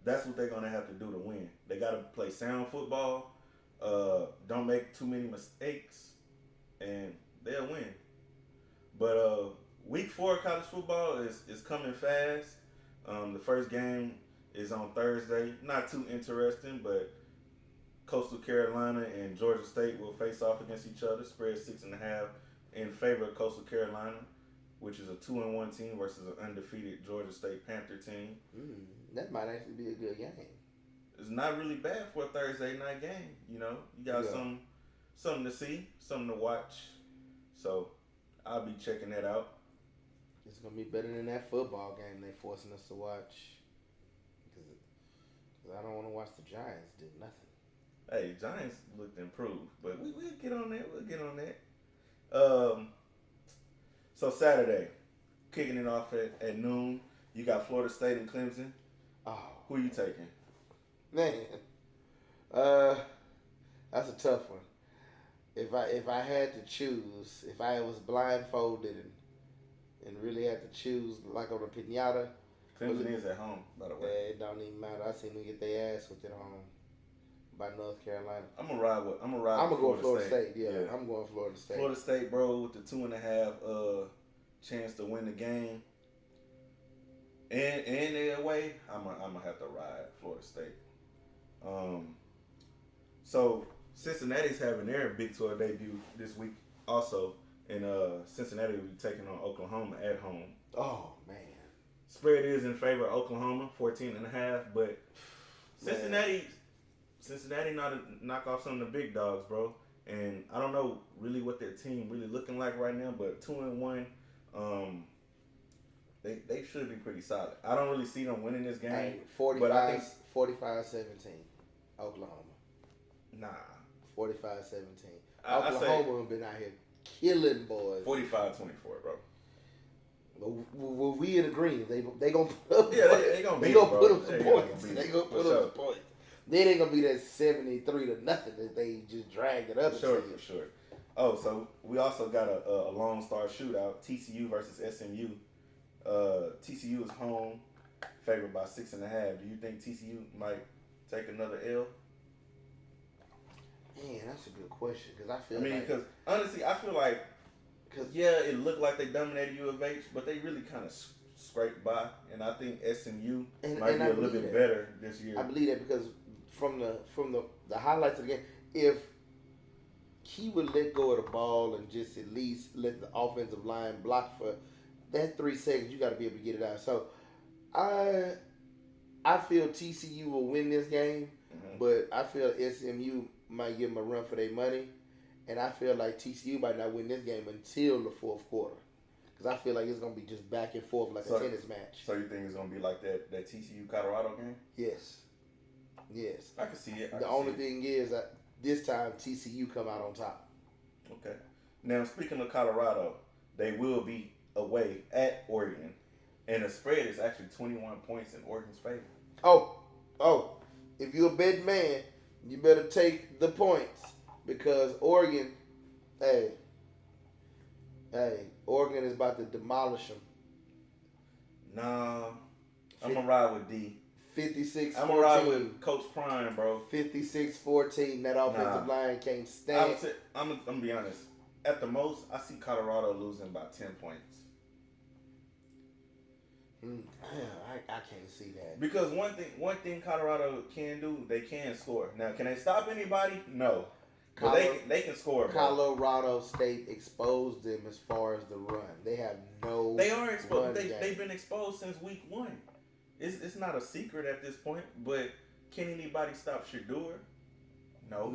that's what they're going to have to do to win. They got to play sound football, don't make too many mistakes, and they'll win. But week 4 of college football is coming fast. The first game is on Thursday. Not too interesting, but Coastal Carolina and Georgia State will face off against each other. Spread 6.5 in favor of Coastal Carolina, which is a 2-1 team versus an undefeated Georgia State Panther team. That might actually be a good game. It's not really bad for a Thursday night game. You got something to see, something to watch. So I'll be checking that out. It's gonna be better than that football game they're forcing us to watch. Because I don't want to watch the Giants do nothing. Hey, Giants looked improved, but we'll get on that. We'll get on that. So Saturday, kicking it off at noon, you got Florida State and Clemson. Oh, who are you taking? Man, that's a tough one. if I had to choose, if I was blindfolded and really had to choose, like on a pinata, Clemson is at home, by the way. it don't even matter. I seen them get their ass with it home by North Carolina. I'm gonna ride with Florida State. Yeah, I'm going Florida State. Florida State, bro, with the 2.5 chance to win the game. And their way, I'm gonna have to ride Florida State. So Cincinnati's having their Big 12 debut this week also, and Cincinnati will be taking on Oklahoma at home. Oh man, spread is in favor of Oklahoma, 14.5, but Cincinnati not to knock off some of the big dogs, bro. And I don't know really what their team really looking like right now, but 2-1, they should be pretty solid. I don't really see them winning this game. Hey, but I think 45-17, Oklahoma. Nah. 45-17. Oklahoma have been out here killing boys. 45-24, bro. Well, we in agreement. They gonna put up. Yeah, they gonna they beat gonna them, put bro. up some They points. gonna beat They them. gonna put For up sure. some points. They ain't gonna be that 73-0 that they just dragged it up. For sure. Oh, so we also got a Lone Star shootout. TCU versus SMU. TCU is home, favored by 6.5. Do you think TCU might take another L? Man, that's a good question because because honestly, I feel like, it looked like they dominated U of H, but they really kind of scraped by, and I think SMU might be a little bit better this year. I believe that because from the highlights of the game, if he would let go of the ball and just at least let the offensive line block for that 3 seconds, you got to be able to get it out. So I feel TCU will win this game, but I feel SMU might give them a run for their money, and I feel like TCU might not win this game until the fourth quarter, because I feel like it's gonna be just back and forth like a tennis match. So you think it's gonna be like that TCU Colorado game? Yes. I can see it. The only thing is that this time TCU come out on top. Okay. Now speaking of Colorado, they will be away at Oregon, and the spread is actually 21 points in Oregon's favor. Oh! If you're a betting man, you better take the points because Oregon, Oregon is about to demolish them. Nah, I'm gonna ride with D. 56-14. I'm gonna ride with Coach Prime, bro. 56-14. That offensive line can't stand. I'm gonna be honest. At the most, I see Colorado losing by 10 points. I can't see that. Because one thing Colorado can do, they can score. Now, can they stop anybody? No. But they can score, bro. Colorado State exposed them as far as the run. They have no. They are exposed. They've been exposed since week 1. It's not a secret at this point. But can anybody stop Shedeur? No.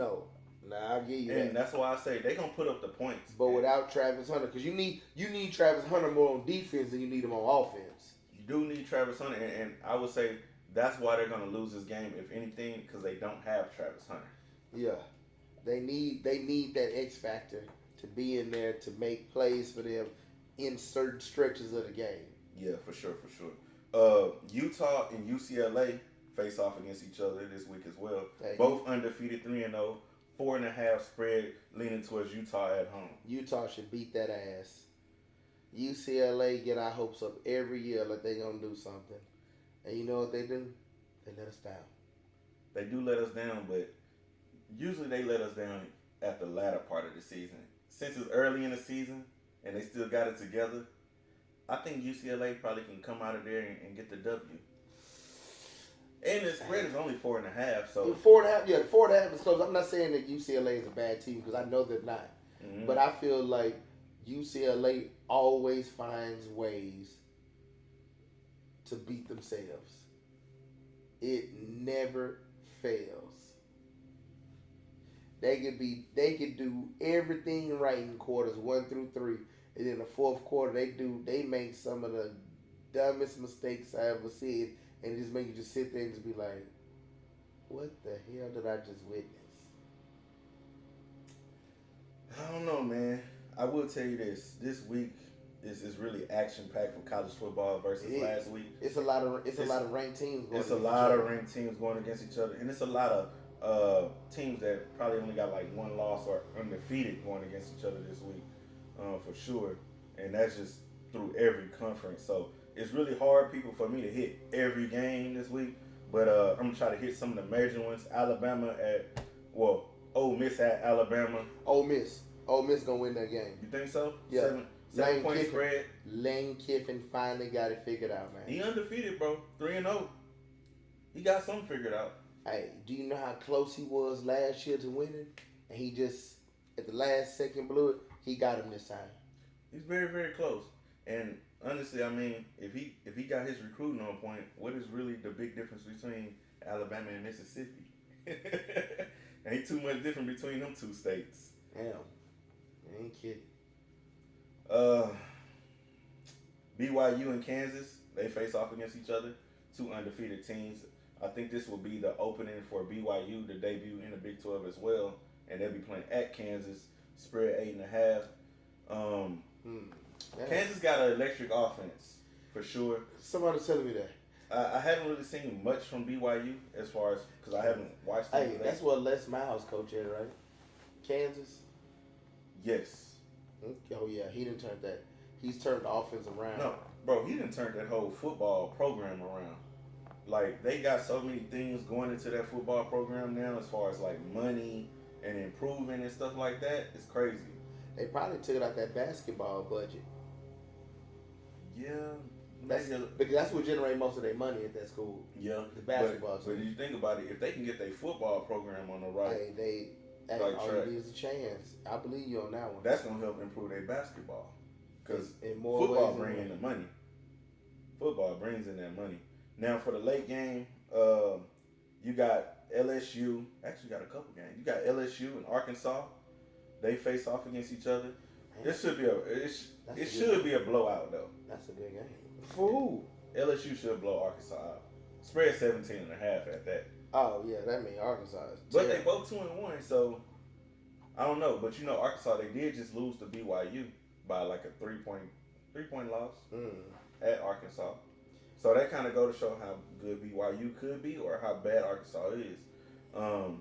Nah, I'll give you and that. that's why I say they're gonna put up the points. But without Travis Hunter, because you need Travis Hunter more on defense than you need him on offense. You do need Travis Hunter, and I would say that's why they're gonna lose this game, if anything, because they don't have Travis Hunter. Yeah, they need that X factor to be in there to make plays for them in certain stretches of the game. Yeah, for sure. Utah and UCLA face off against each other this week as well. Hey, both undefeated, 3-0, 4.5 spread, leaning towards Utah at home. Utah should beat that ass. UCLA get our hopes up every year like they gonna do something, and you know what they do? They let us down. They do let us down, but usually they let us down at the latter part of the season. Since it's early in the season and they still got it together, I think UCLA probably can come out of there and get the W. And the spread is only 4.5. So 4.5, yeah, 4.5 is close. I'm not saying that UCLA is a bad team because I know they're not, but I feel like UCLA always finds ways to beat themselves. It never fails. They could do everything right in quarters 1 through 3, and in the fourth quarter they make some of the dumbest mistakes I ever seen, and it just make you just sit there and just be like, what the hell did I just witness? I don't know, man. I will tell you this week is really action packed for college football versus last week. It's a lot of ranked teams going against each other. It's a lot of ranked teams going against each other, and it's a lot of teams that probably only got like one loss or undefeated going against each other this week, for sure. And that's just through every conference. So it's really hard, people, for me to hit every game this week. But I'm gonna try to hit some of the major ones. Ole Miss at Alabama. Ole Miss gonna win that game. You think so? Yeah. 7-point spread. Lane Kiffin finally got it figured out, man. He undefeated, bro. 3-0. He got something figured out. Hey, do you know how close he was last year to winning? And he just, at the last second, blew it. He got him this time. He's very, very close. And honestly, I mean, if he got his recruiting on point, what is really the big difference between Alabama and Mississippi? Ain't too much different between them two states. Damn. I ain't kidding. BYU and Kansas, they face off against each other. Two undefeated teams. I think this will be the opening for BYU to debut in the Big 12 as well. And they'll be playing at Kansas. Spread 8.5. Kansas got an electric offense, for sure. Somebody's telling me that. I haven't really seen much from BYU as far as, because I haven't watched it. Hey, that's what Les Miles coach at, right? Kansas? Yes. Oh, yeah, he didn't turn that. He's turned the offense around. No, bro, he didn't turn that whole football program around. Like, they got so many things going into that football program now as far as, like, money and improving and stuff like that. It's crazy. They probably took it out that basketball budget. Yeah. Because that's what generates most of their money at that school. Yeah. The basketball But you think about it, if they can get their football program on the right, all you need is a chance. I believe you on that one. that's going to help improve their basketball. Because in more football ways brings than in one. the money. Football brings in that money. Now, for the late game, you got LSU. Actually, got a couple games. You got LSU and Arkansas. They face off against each other. This should be a blowout, though. That's a good game. For who? LSU should blow Arkansas out. Spread 17.5 at that. Oh, yeah, that means Arkansas is But they both 2-1, so I don't know. But you know, Arkansas, they did just lose to BYU by like a 3-point loss at Arkansas. So that kind of go to show how good BYU could be or how bad Arkansas is. I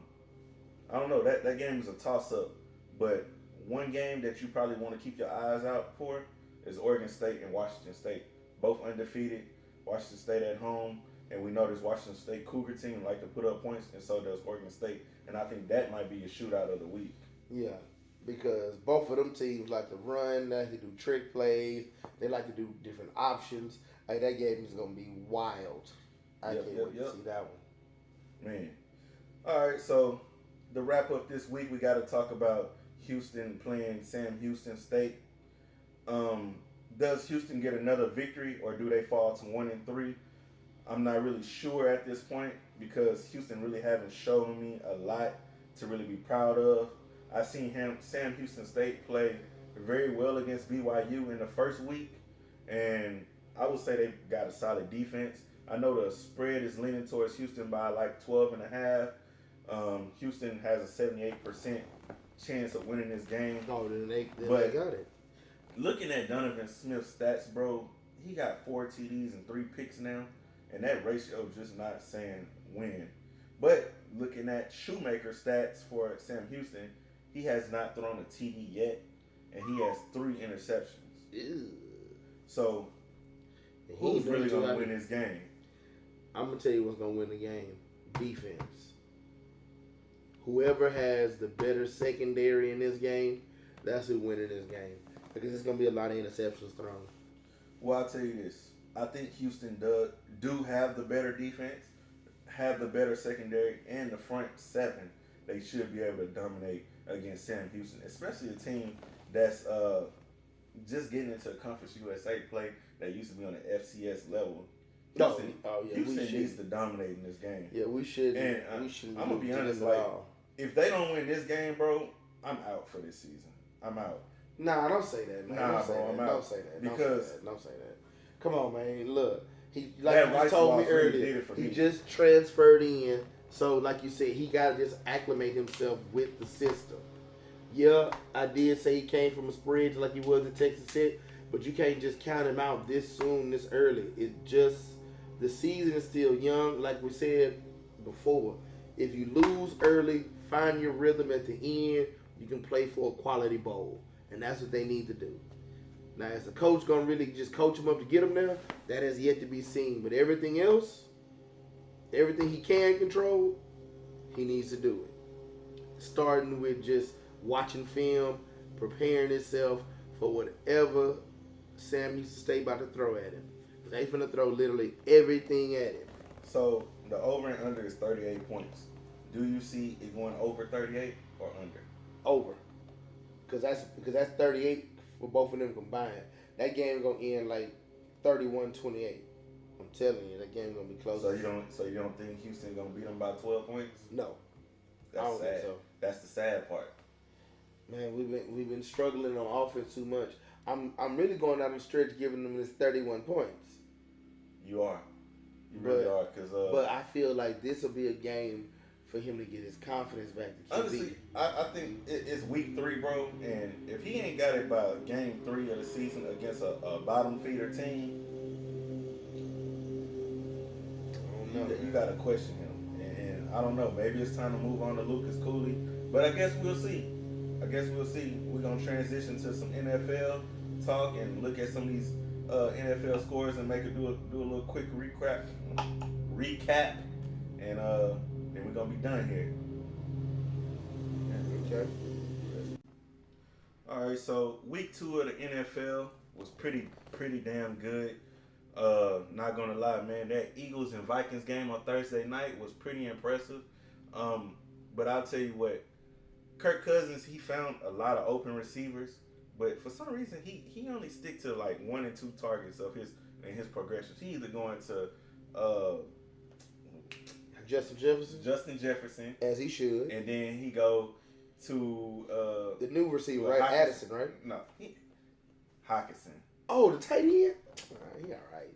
don't know. That game is a toss-up. But one game that you probably want to keep your eyes out for is Oregon State and Washington State. Both undefeated. Washington State at home. And we know this Washington State Cougar team like to put up points, and so does Oregon State. And I think that might be a shootout of the week. Yeah, because both of them teams like to run, they like to do trick plays, they like to do different options. Like, that game is going to be wild. I can't wait to see that one. Man. All right, so to wrap up this week, we got to talk about Houston playing Sam Houston State. Does Houston get another victory, or do they fall to 1-3? I'm not really sure at this point because Houston really haven't shown me a lot to really be proud of. I seen Sam Houston State play very well against BYU in the first week, and I would say they got a solid defense. I know the spread is leaning towards Houston by like 12.5. Houston has a 78% chance of winning this game. Oh, then they got it. Looking at Donovan Smith's stats, bro, he got 4 TDs and 3 picks now, and that ratio just not saying win. But looking at Shoemaker's stats for Sam Houston, he has not thrown a TD yet, and he has 3 interceptions. Ew. So, who's really going to win this game? I'm going to tell you what's going to win the game. Defense. Whoever has the better secondary in this game, that's who's winning this game. Because there's going to be a lot of interceptions thrown. Well, I'll tell you this. I think Houston do have the better defense, have the better secondary, and the front 7. They should be able to dominate against Sam Houston, especially a team that's just getting into a Conference USA play that used to be on the FCS level. Houston needs to dominate in this game. Yeah, we should. And I'm going to be honest, like, if they don't win this game, bro, I'm out for this season. I'm out. Nah, don't say that, man. Nah, bro, I'm out. Don't say that. Because don't say that. Come on, man. Look, he That you told me rice really earlier. did it for He me. just transferred in, so like you said, he got to just acclimate himself with the system. Yeah, I did say he came from a spread like he was at Texas Tech, but you can't just count him out this soon, this early. It just the season is still young, like we said before. If you lose early, find your rhythm at the end. You can play for a quality bowl, and that's what they need to do. Now, is the coach gonna really just coach him up to get him there? That has yet to be seen. But everything else, everything he can control, he needs to do it. Starting with just watching film, preparing himself for whatever Sam Houston State about to throw at him. They finna throw literally everything at him. So the over and under is 38 points. Do you see it going over 38 or under? Over. Because that's 38 for both of them combined. That game gonna end like 31-28. I'm telling you, that game gonna be close. So you don't think Houston gonna beat them by 12 points? No. That's I don't sad. think so. That's the sad part. Man, we've been struggling on offense too much. I'm really going down the stretch giving them this 31 points. You are. You really are. But I feel like this will be a game for him to get his confidence back. Honestly, I think it's week 3, bro. And if he ain't got it by game 3 of the season against a bottom feeder team, I don't know. You got to question him. And I don't know. Maybe it's time to move on to Lucas Cooley. But I guess we'll see. We're going to transition to some NFL talk and look at some of these NFL scores and make it do a little quick recap. And then we're going to be done here. Okay. All right, so week 2 of the NFL was pretty damn good. Not gonna lie, man, that Eagles and Vikings game on Thursday night was pretty impressive. But I'll tell you what, Kirk Cousins, he found a lot of open receivers, but for some reason he only stick to like 1 and 2 targets of his progressions. He either going to Justin Jefferson, as he should, and then he go to the new receiver, right? Addison, right? No, Hawkinson. Oh, the tight end. He all right.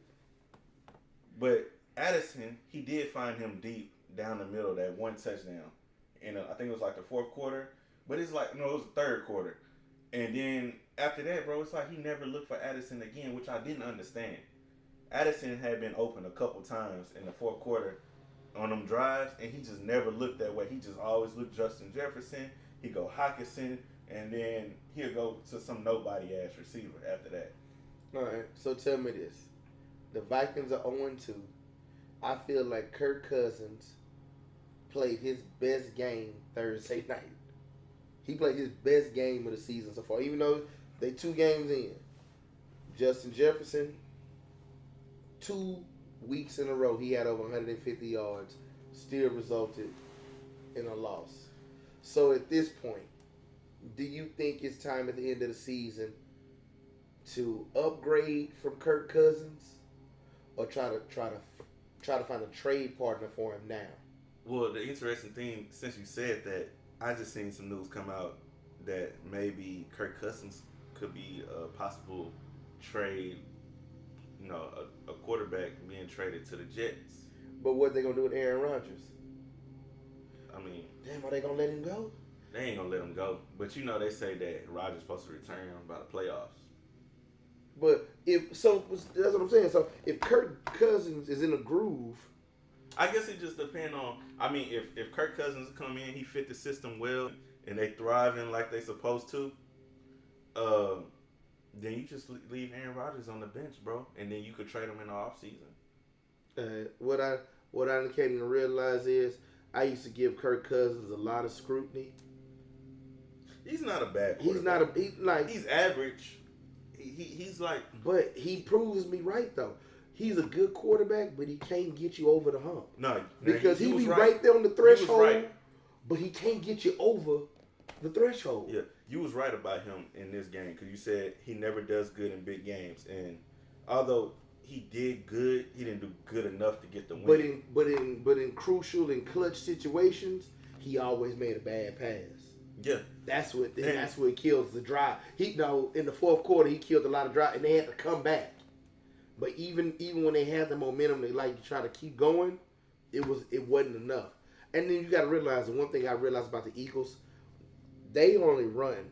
But Addison, he did find him deep down the middle, that one touchdown. And I think it was like the 4th quarter. But it's like, no, it was the 3rd quarter. And then after that, bro, it's like he never looked for Addison again, which I didn't understand. Addison had been open a couple times in the 4th quarter on them drives, and he just never looked that way. He just always looked Justin Jefferson. He go Hawkinson, and then he'll go to some nobody-ass receiver after that. All right, so tell me this. The Vikings are 0-2. I feel like Kirk Cousins played his best game Thursday night. He played his best game of the season so far, even though they 2 games in. Justin Jefferson, 2 weeks in a row, he had over 150 yards, still resulted in a loss. So at this point, do you think it's time at the end of the season to upgrade from Kirk Cousins, or try to find a trade partner for him now? Well, the interesting thing, since you said that, I just seen some news come out that maybe Kirk Cousins could be a possible trade, a quarterback being traded to the Jets. But what they gonna do with Aaron Rodgers? I mean, damn, are they gonna let him go? They ain't gonna let him go. But they say that Rodgers supposed to return by the playoffs. But that's what I'm saying. So if Kirk Cousins is in a groove, I guess it just depends on. I mean, if Kirk Cousins come in, he fit the system well, and they thriving like they supposed to, then you just leave Aaron Rodgers on the bench, bro, and then you could trade him in the offseason. What I came to realize is I used to give Kirk Cousins a lot of scrutiny. He's not a bad quarterback. He's average. He's like, but he proves me right though. He's a good quarterback, but he can't get you over the hump. No, because he be right there on the threshold, but he can't get you over the threshold. Yeah, you was right about him in this game because you said he never does good in big games, and although he did good, he didn't do good enough to get the win. But in crucial and clutch situations, he always made a bad pass. Yeah, that's what kills the drive. In the 4th quarter he killed a lot of drive, and they had to come back. But even when they had the momentum, they like to try to keep going. It wasn't enough. And then you got to realize the one thing I realized about the Eagles, they only run.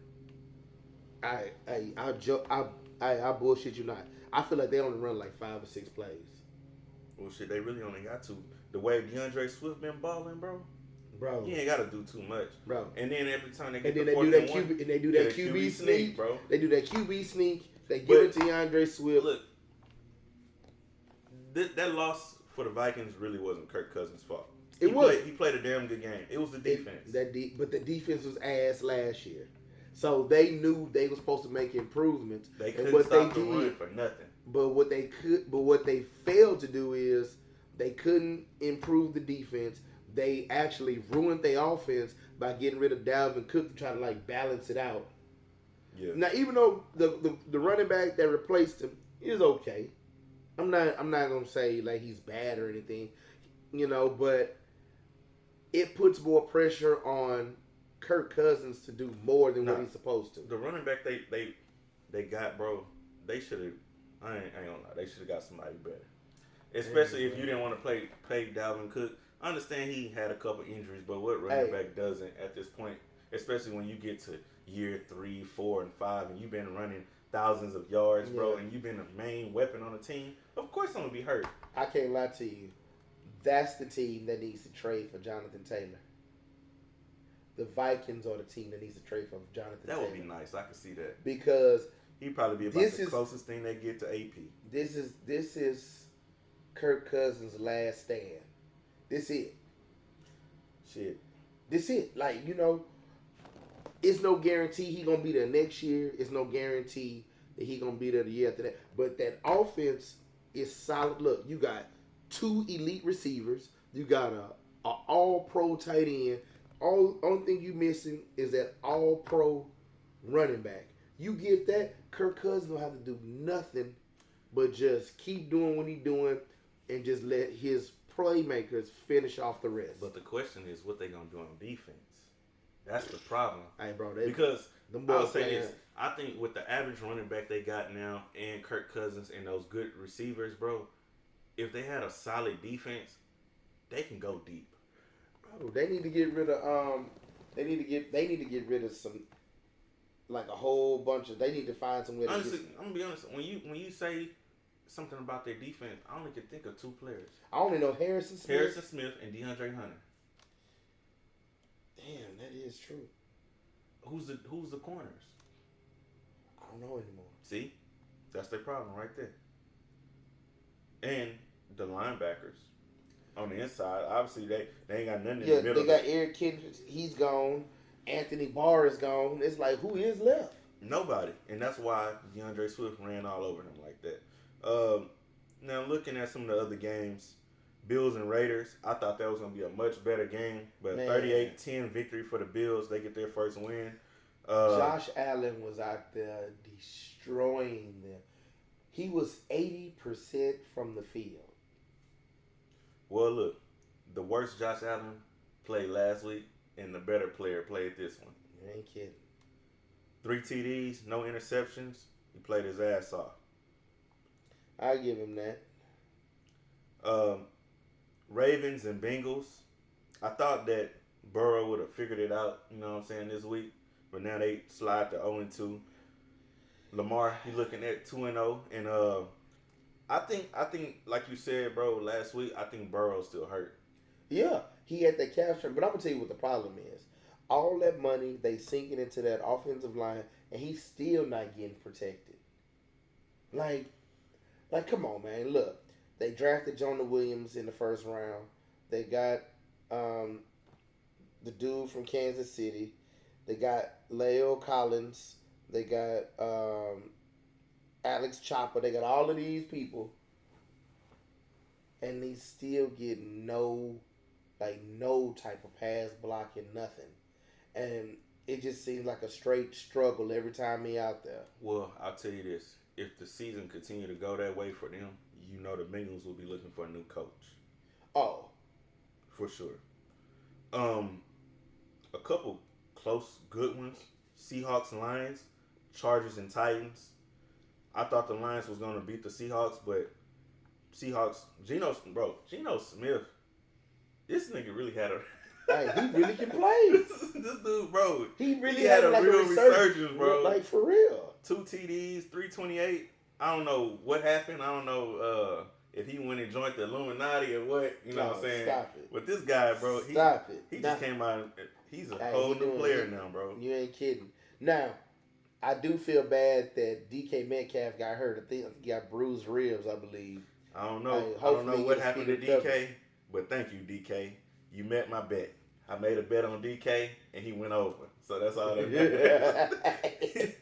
I bullshit you not. I feel like they only run like 5 or 6 plays. Well, shit, they really only got 2. The way DeAndre Swift been balling, bro. bro. You ain't got to do too much, bro. And then every time they get And then the they do fourth that and one, QB, and they do that yeah, QB sneak, bro. They do that QB sneak. They give it to DeAndre Swift. Look, that loss for the Vikings really wasn't Kirk Cousins' fault. He played a damn good game. It was the defense. But the defense was ass last year, so they knew they were supposed to make improvements. They couldn't stop the run for nothing. But what they failed to do is they couldn't improve the defense. They actually ruined their offense by getting rid of Dalvin Cook to try to like balance it out. Yeah. Now, even though the running back that replaced him is okay, I'm not gonna say like he's bad or anything, but it puts more pressure on Kirk Cousins to do more than what he's supposed to. The running back they got, bro, they should have. I ain't gonna lie, they should have got somebody better. Especially if you didn't want to play Dalvin Cook. I understand he had a couple injuries, but what running back doesn't at this point? Especially when you get to year 3, 4, and 5, and you've been running thousands of yards, bro, and you've been the main weapon on the team. Of course, I'm gonna be hurt. I can't lie to you. That's the team that needs to trade for Jonathan Taylor. The Vikings are the team that needs to trade for Jonathan Taylor. That would be nice. I could see that. Because he'd probably be about the closest thing they get to AP. This is Kirk Cousins' last stand. This it. Shit. This it. Like, it's no guarantee he gonna be there next year. It's no guarantee that he gonna be there the year after that. But that offense is solid. Look, you got 2 elite receivers. You got a all-pro tight end. Only thing you missing is that all-pro running back. You get that, Kirk Cousins don't have to do nothing but just keep doing what he's doing and just let his playmakers finish off the rest. But the question is what they gonna do on defense. That's the problem. Hey, bro, because I'll say this. I think with the average running back they got now and Kirk Cousins and those good receivers, bro, if they had a solid defense, they can go deep. Bro, they need to get rid of they need to get rid of some, like a whole bunch of. They need to find some way. Honestly, I'm gonna be honest. When you say something about their defense, I only can think of 2 players. I only know Harrison Smith and DeAndre Hunter. Damn, that is true. Who's the corners? I don't know anymore. See, that's their problem right there. And the linebackers on the inside, obviously they ain't got nothing in the middle. They got Eric Kendricks. He's gone. Anthony Barr is gone. It's like, who is left? Nobody. And that's why DeAndre Swift ran all over them like that. Now looking at some of the other games, Bills and Raiders, I thought that was going to be a much better game. But 38-10 victory for the Bills. They get their first win. Josh Allen was out there destroying them. He was 80% from the field. Well, look, the worst Josh Allen played last week, and the better player played this one. You ain't kidding. 3 TDs, no interceptions. He played his ass off. I'll give him that. Ravens and Bengals. I thought that Burrow would have figured it out, this week. But now they slide to 0-2. Lamar, he's looking at 2-0. And I think like you said, bro, last week, I think Burrow's still hurt. Yeah, he had that capture. But I'm going to tell you what the problem is. All that money, they sinking into that offensive line, and he's still not getting protected. Like, come on, man. Look, they drafted Jonah Williams in the first round. They got the dude from Kansas City. They got Leo Collins. They got Alex Chopper. They got all of these people. And they still get no type of pass blocking, nothing. And it just seems like a straight struggle every time he out there. Well, I'll tell you this. If the season continue to go that way for them, the Bengals will be looking for a new coach. Oh. For sure. A couple close, good ones. Seahawks and Lions. Chargers and Titans. I thought the Lions was going to beat the Seahawks, but Seahawks, Geno Smith, this nigga really had a... Hey, he really can play. This dude, bro. He really had a like real resurgence, bro. Like, for real. 2 TDs, 328. I don't know what happened. I don't know. if he went and joined the Illuminati or what, you know what I'm saying? Stop it. With this guy, bro, he just came out. He's a whole new player now, bro. You ain't kidding. Now, I do feel bad that DK Metcalf got hurt. I think he got bruised ribs, I believe. I don't know. I don't know what happened to DK, but thank you, DK. You met my bet. I made a bet on DK, and he went over. So that's all that matters.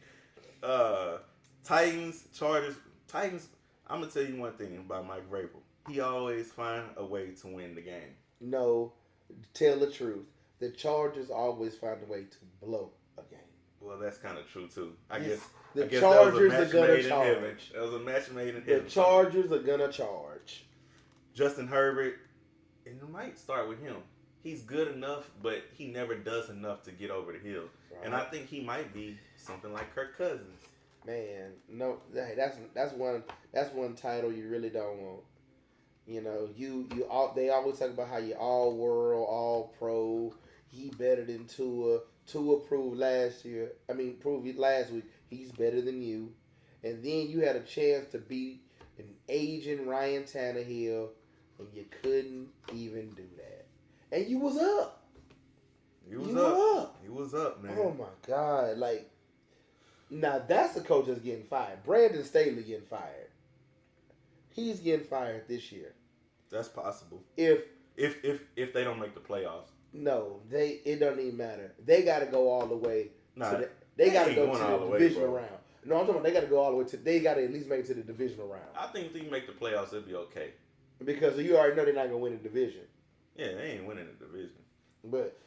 Titans, Chargers. Titans, I'm going to tell you one thing about Mike Vrabel. He always find a way to win the game. No, tell the truth. The Chargers always find a way to blow a game. Well, that's kind of true, too. I guess Chargers are going to charge. That was a match made in heaven. The Chargers are going to charge. Justin Herbert, and it might start with him. He's good enough, but he never does enough to get over the hill. Right. And I think he might be something like Kirk Cousins. Man, no, that's one title you really don't want. You know, they always talk about how you all world, all pro. He better than Tua. Tua proved last week he's better than you. And then you had a chance to beat an aging Ryan Tannehill, and you couldn't even do that. And you was up. He was up, man. Oh my God! Like, now that's the coach that's getting fired. Brandon Staley getting fired. He's getting fired this year. That's possible. If they don't make the playoffs. No, it doesn't even matter. They got to go all the way. They got to go to the divisional round. No, I'm talking about they got to go all the way to. They got to at least make it to the divisional round. I think if they make the playoffs, it'll be okay. Because you already know they're not gonna win the division. Yeah, they ain't winning the division. But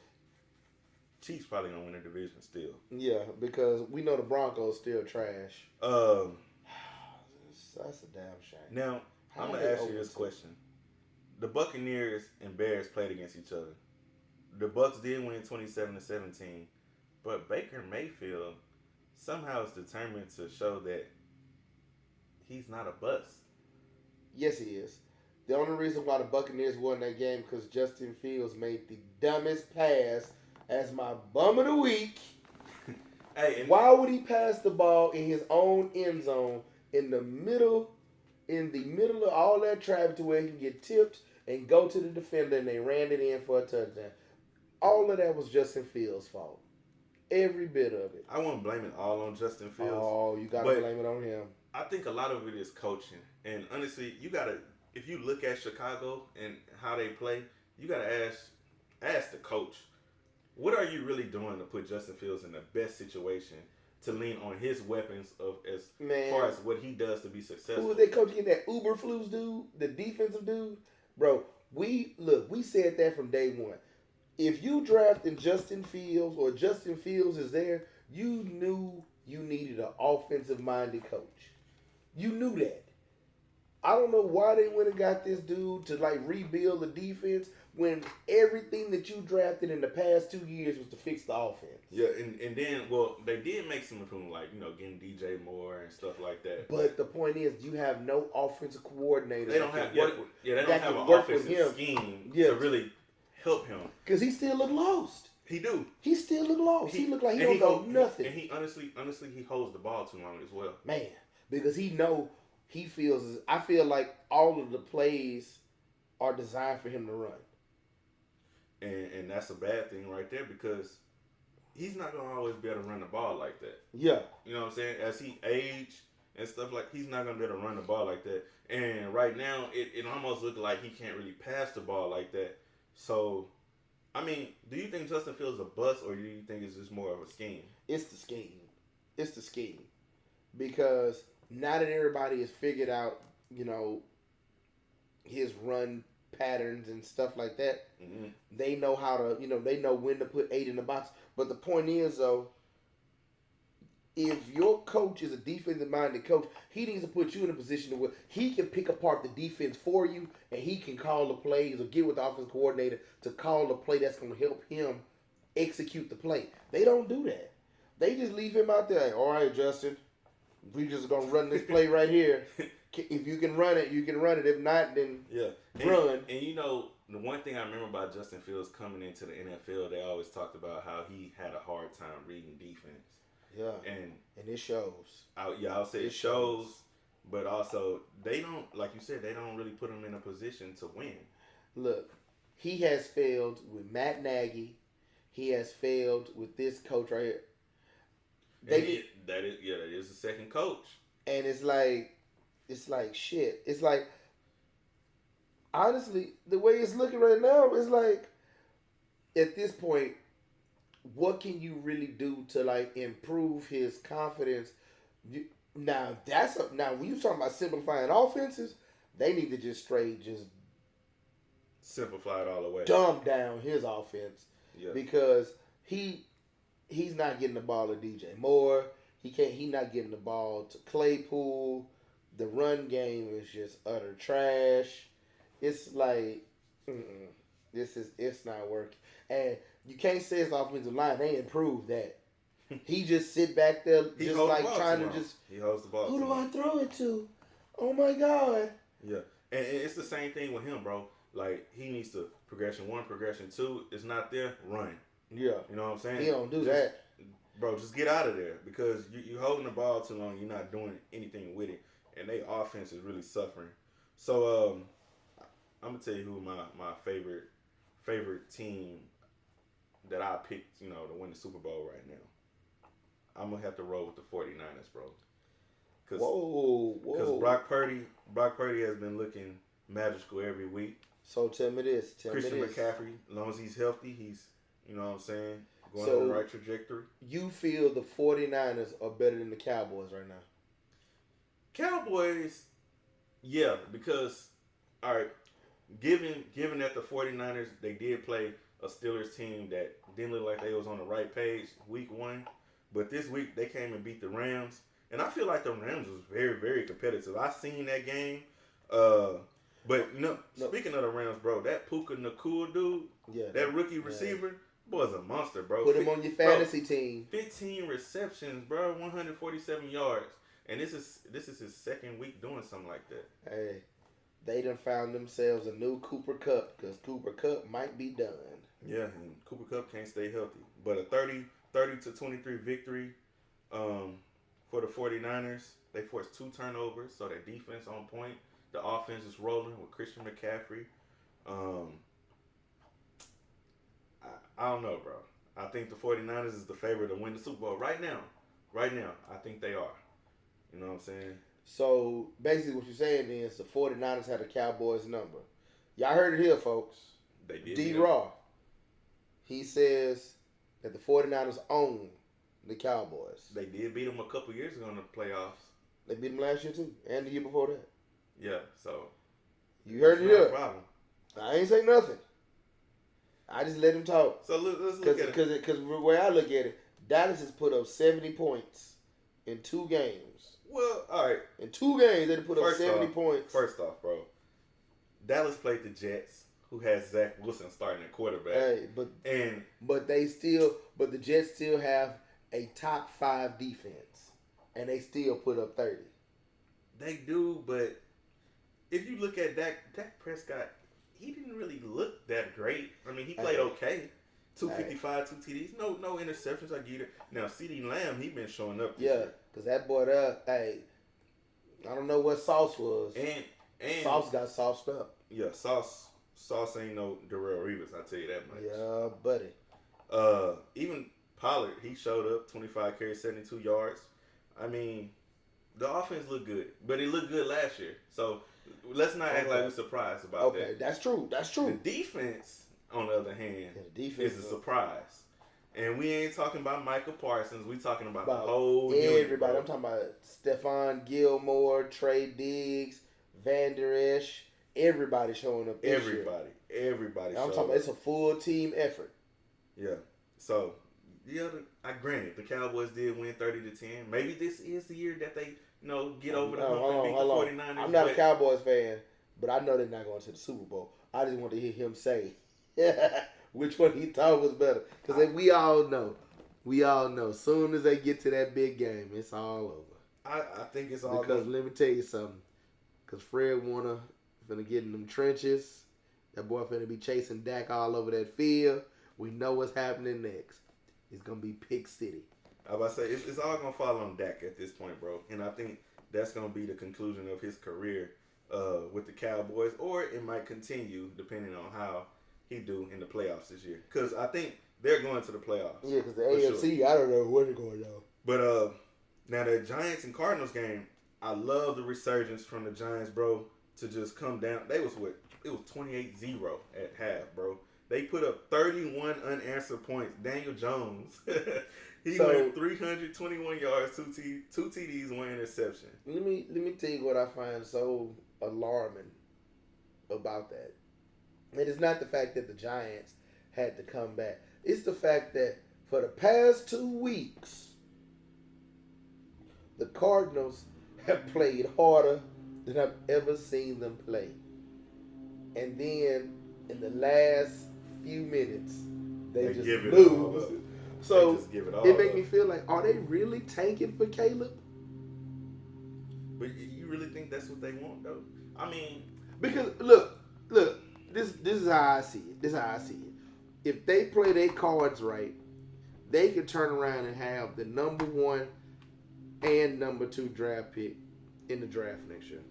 Chiefs probably gonna win the division still. Yeah, because we know the Broncos still trash. That's a damn shame. Now, I'm gonna ask you this question: the Buccaneers and Bears played against each other. The Bucs did win 27-17, but Baker Mayfield somehow is determined to show that he's not a bust. Yes, he is. The only reason why the Buccaneers won that game because Justin Fields made the dumbest pass as my bum of the week. Why would he pass the ball in his own end zone in the middle of all that traffic to where he can get tipped and go to the defender, and they ran it in for a touchdown? All of that was Justin Fields' fault. Every bit of it. I won't blame it all on Justin Fields. Oh, you gotta blame it on him. I think a lot of it is coaching. And honestly, if you look at Chicago and how they play, you gotta ask the coach, what are you really doing to put Justin Fields in the best situation to lean on his weapons as far as what he does to be successful? Who was they coaching? That Uberflus dude, the defensive dude? Bro, we said that from day one. If you drafted Justin Fields or Justin Fields is there, you knew you needed an offensive-minded coach. You knew that. I don't know why they went and got this dude to rebuild the defense when everything that you drafted in the past 2 years was to fix the offense. Yeah, and then, they did make some improvement, getting DJ Moore and stuff like that. But the point is, you have no offensive coordinator. They don't have an offensive scheme to really help him. Because he still look lost. He do. He still look lost. He look like he don't know nothing. And he honestly, he holds the ball too long as well. Man, because I feel like all of the plays are designed for him to run. And that's a bad thing right there because he's not going to always be able to run the ball like that. Yeah. You know what I'm saying? As he aged and stuff he's not going to be able to run the ball like that. And right now, it almost looks like he can't really pass the ball like that. So, do you think Justin Fields is a bust or do you think it's just more of a scheme? It's the scheme. Because now that everybody has figured out, his run patterns and stuff like that, mm-hmm. They know how to, they know when to put 8 in the box. But the point is, though, if your coach is a defensive-minded coach, he needs to put you in a position where he can pick apart the defense for you, and he can call the plays or get with the offensive coordinator to call the play that's going to help him execute the play. They don't do that. They just leave him out there. All right, Justin, we just going to run this play right here. If you can run it, you can run it. If not, then run. And the one thing I remember about Justin Fields coming into the NFL, they always talked about how he had a hard time reading defense. Yeah, and it shows. I'll say it shows. but also they don't, like you said, they don't really put him in a position to win. Look, he has failed with Matt Nagy. He has failed with this coach right here. That is the second coach. And it's like shit. It's like, honestly, the way it's looking right now, it's like, at this point, what can you really do to like improve his confidence? Now when you talking about simplifying offenses, they need to just Simplify it all the way. dumb down his offense, because he's not getting the ball to DJ Moore. He's not getting the ball to Claypool. The run game is just utter trash. It's like, it's not working. And you can't say his offensive line, they improved that. He just sit back there just like trying to just, he holds the ball. who do I throw it to? Oh my God. Yeah. And it's the same thing with him, bro. Like, he needs to progression 1, progression 2. It's not there, run. Yeah. You know what I'm saying? He don't do that. Bro, just get out of there, because you're holding the ball too long. You're not doing anything with it. And their offense is really suffering. So, I'm going to tell you who my favorite team that I picked, to win the Super Bowl right now. I'm going to have to roll with the 49ers, bro. Because Brock Purdy has been looking magical every week. So tell me this. Christian McCaffrey, as long as he's healthy, he's, you know what I'm saying, going on the right trajectory. You feel the 49ers are better than the Cowboys right now? Cowboys, yeah, because, all right, given that the 49ers, they did play a Steelers team that didn't look like they was on the right page week 1, but this week they came and beat the Rams, and I feel like the Rams was very, very competitive. I seen that game, but speaking of the Rams, bro, that Puka Nakua dude, that rookie receiver, boy's a monster, bro. Put him on your fantasy team. 15 receptions, bro, 147 yards. And this is his second week doing something like that. Hey, they done found themselves a new Cooper Kupp, because Cooper Kupp might be done. Yeah, and Cooper Kupp can't stay healthy. But a 30-23 victory for the 49ers. They forced 2 turnovers, so their defense on point. The offense is rolling with Christian McCaffrey. I don't know, bro. I think the 49ers is the favorite to win the Super Bowl right now. Right now, I think they are. You know what I'm saying? So, basically what you're saying is the 49ers had the Cowboys number. Y'all heard it here, folks. They did. D-Raw. He says that the 49ers own the Cowboys. They did beat them a couple years ago in the playoffs. They beat them last year, too. And the year before that. Yeah, so. You heard it here. Problem. I ain't say nothing. I just let him talk. So, let's look at it. Because the way I look at it, Dallas has put up 70 points in 2 games. Well, all right. In 2 games, they put up 70 points. First off, bro, Dallas played the Jets, who has Zach Wilson starting at quarterback. Hey, but the Jets still have a top 5 defense, and they still put up 30. They do, but if you look at Dak Prescott, he didn't really look that great. I mean, he played okay. 255, 2 TDs, no interceptions. I get it. Now, CeeDee Lamb, he been showing up. Yeah, because that boy there, I don't know what Sauce was. And Sauce got sauced up. Yeah, Sauce ain't no Darrell Reeves, I tell you that much. Yeah, buddy. Even Pollard, he showed up, 25 carries, 72 yards. I mean, the offense looked good, but it looked good last year. So let's not act like we're surprised about that. Okay, that's true. The defense, on the other hand, is a surprise. And we ain't talking about Michael Parsons. We talking about the whole everybody. Unit, I'm talking about Stephon Gilmore, Trey Diggs, Van Der Esch. Everybody showing up this year. Everybody. I'm talking about it's a full team effort. Yeah. So, I granted the Cowboys did win 30-10. Maybe this is the year that they get over the hump and beat the 49ers. I'm not a Cowboys fan, but I know they're not going to the Super Bowl. I just want to hear him say which one he thought was better. Because we all know. As soon as they get to that big game, it's all over. I think it's all because let me tell you something. Because Fred Warner finna get in them trenches. That boy finna be chasing Dak all over that field. We know what's happening next. It's gonna be Pick City. I was about to say it's all gonna fall on Dak at this point, bro. And I think that's going to be the conclusion of his career with the Cowboys, or it might continue depending on how he do in the playoffs this year. Because I think they're going to the playoffs. Yeah, because the AFC, sure. I don't know where they're going though. But now the Giants and Cardinals game, I love the resurgence from the Giants, bro, to just come down. It was 28-0 at half, bro. They put up 31 unanswered points. Daniel Jones, he went 321 yards, two TDs, one interception. Let me tell you what I find so alarming about that. It is not the fact that the Giants had to come back. It's the fact that for the past 2 weeks, the Cardinals have played harder than I've ever seen them play. And then in the last few minutes, they just lose. So it makes me feel like, are they really tanking for Caleb? But you really think that's what they want, though? I mean, because look, this is how I see it. If they play their cards right, they can turn around and have the number 1 and number 2 draft pick in the draft next year.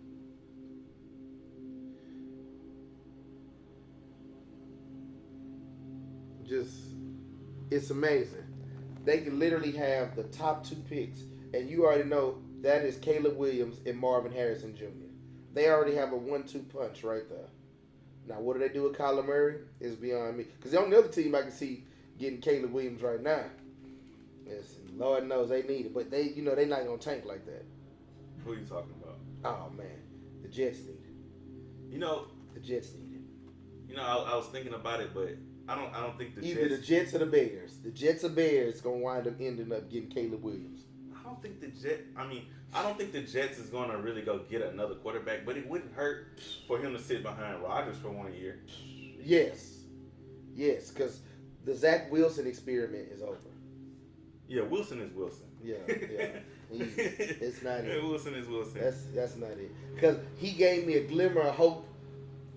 It's amazing. They can literally have the top 2 picks, and you already know that is Caleb Williams and Marvin Harrison Jr. They already have a 1-2 punch right there. Now, what do they do with Kyler Murray is beyond me. Because the only other team I can see getting Caleb Williams right now is, Lord knows they need it, but they're not gonna tank like that. Who are you talking about? Oh man, the Jets need it. The Jets need it. I was thinking about it, but I don't think either the Jets or the Bears. The Jets or Bears gonna wind up ending up getting Caleb Williams. I don't think the Jets is gonna really go get another quarterback, but it wouldn't hurt for him to sit behind Rodgers for 1 year. Yes, because the Zach Wilson experiment is over. Yeah, Wilson is Wilson. Yeah. It's not it. Wilson is Wilson. That's not it. Because he gave me a glimmer of hope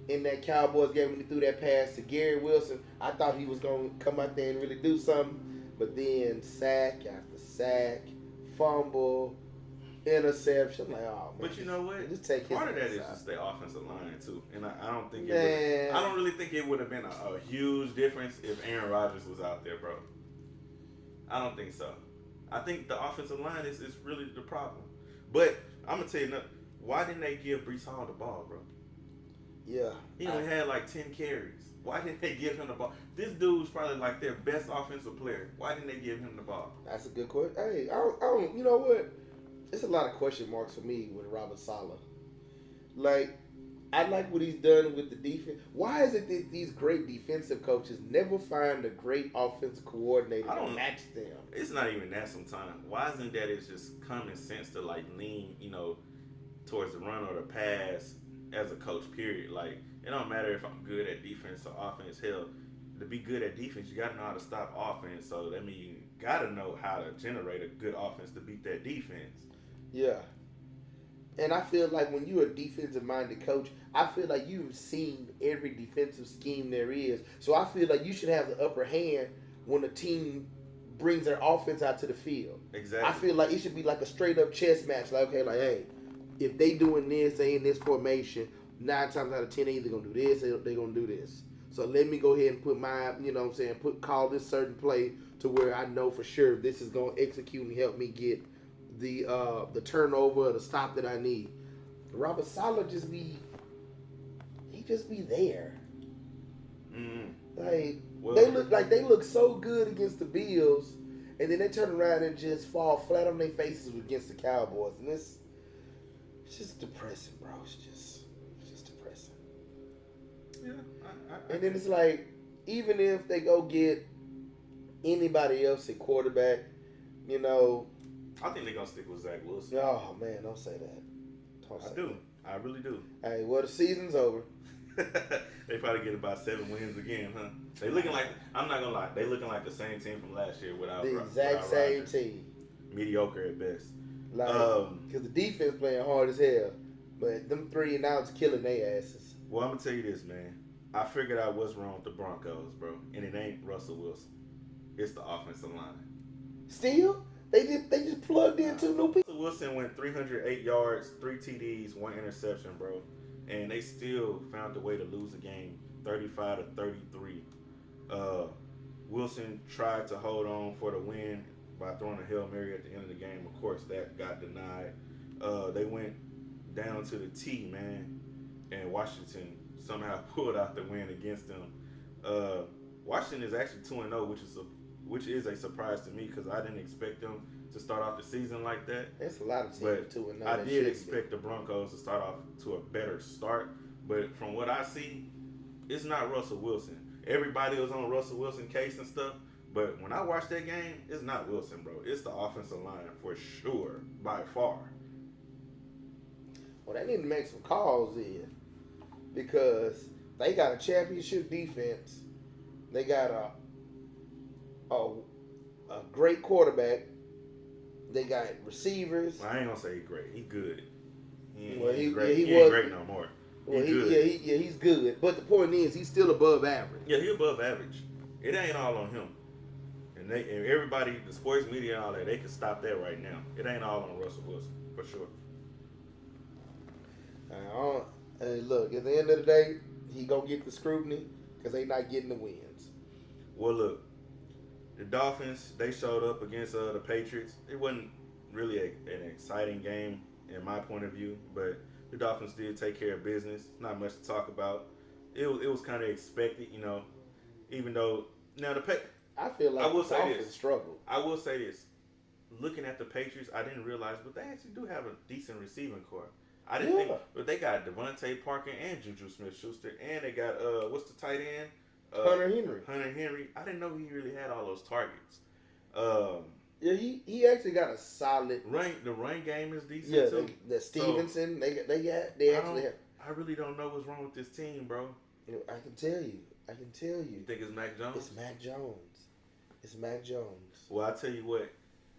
in that Cowboys game when he threw that pass to Gary Wilson. I thought he was going to come out there and really do something. But then sack after sack, fumble, interception. I'm like, oh, man. But you know what? Just take part of that is just their offensive line, too. And I don't think I don't really think it would have been a huge difference if Aaron Rodgers was out there, bro. I don't think so. I think the offensive line is really the problem. But I'm going to tell you, why didn't they give Breece Hall the ball, bro? Yeah. He only had like 10 carries. Why didn't they give him the ball? This dude's probably like their best offensive player. Why didn't they give him the ball? That's a good question. Hey, I don't, you know what? There's a lot of question marks for me with Robert Saleh. Like, I like what he's done with the defense. Why is it that these great defensive coaches never find a great offensive coordinator to match them? It's not even that sometimes. Why isn't that it's just common sense to like lean, towards the run or the pass as a coach, period. Like, it don't matter if I'm good at defense or offense. Hell, to be good at defense, you got to know how to stop offense. So that means you got to know how to generate a good offense to beat that defense. Yeah. And I feel like when you're a defensive-minded coach, I feel like you've seen every defensive scheme there is. So I feel like you should have the upper hand when a team brings their offense out to the field. Exactly. I feel like it should be like a straight-up chess match. Like, okay, like, hey, if they doing this, they in this formation, 9 times out of 10, they either going to do this or they going to do this. So let me go ahead and put my, call this certain play to where I know for sure this is going to execute and help me get the turnover or the stop that I need. Robert Saleh just be there. Mm-hmm. Like they look so good against the Bills, and then they turn around and just fall flat on their faces against the Cowboys, and it's just depressing, bro. It's just depressing. Yeah, and then it's like, even if they go get anybody else at quarterback, I think they're going to stick with Zach Wilson. Oh, man, don't say that. I really do. Hey, well, the season's over. They probably get about 7 wins again, huh? They looking like, I'm not going to lie, they looking like the same team from last year without the exact same Rodgers. team. Mediocre at best. Because the defense playing hard as hell, but them 3 and outs killing their asses. Well, I'm going to tell you this, man. I figured out what's wrong with the Broncos, bro. And it ain't Russell Wilson. It's the offensive line. Still? They just plugged in 2 new people. Wilson went 308 yards, 3 TDs, 1 interception, bro, and they still found a way to lose the game, 35-33. Wilson tried to hold on for the win by throwing a Hail Mary at the end of the game. Of course, that got denied. They went down to the T, man, and Washington somehow pulled out the win against them. Washington is actually 2-0, which is a surprise to me because I didn't expect them to start off the season like that. That's a lot of teams But 2-0. I did expect the Broncos to start off to a better start. But from what I see, it's not Russell Wilson. Everybody was on Russell Wilson case and stuff. But when I watched that game, it's not Wilson, bro. It's the offensive line for sure, by far. Well, they need to make some calls in because they got a championship defense. They got a great quarterback. They got receivers. Well, I ain't gonna say he's great. He's good. He ain't Well, great. he He ain't was- great no more. Well, He's good. he's good. But the point is, he's still above average. Yeah, he above average. It ain't all on him. And everybody, the sports media and all that, they can stop that right now. It ain't all on Russell Wilson, for sure. Hey, look, at the end of the day, he gonna get the scrutiny because they not getting the wins. Well, look, the Dolphins, they showed up against the Patriots. It wasn't really an exciting game in my point of view, but the Dolphins did take care of business. Not much to talk about. It was kind of expected, you know, even though now I feel like I will the say Dolphins this. struggle. I will say this. Looking at the Patriots, I didn't realize, but they actually do have a decent receiving core. I didn't think, but they got Devontae Parker and Juju Smith-Schuster, and they got what's the tight end? Hunter Henry. Hunter Henry. I didn't know he really had all those targets. Yeah, he actually got a solid. The run game is decent Yeah, too. the Stevenson. They actually have. I really don't know what's wrong with this team, bro. You know, I can tell you. You think it's Mac Jones? It's Mac Jones. It's Mac Jones. Well, I tell you what.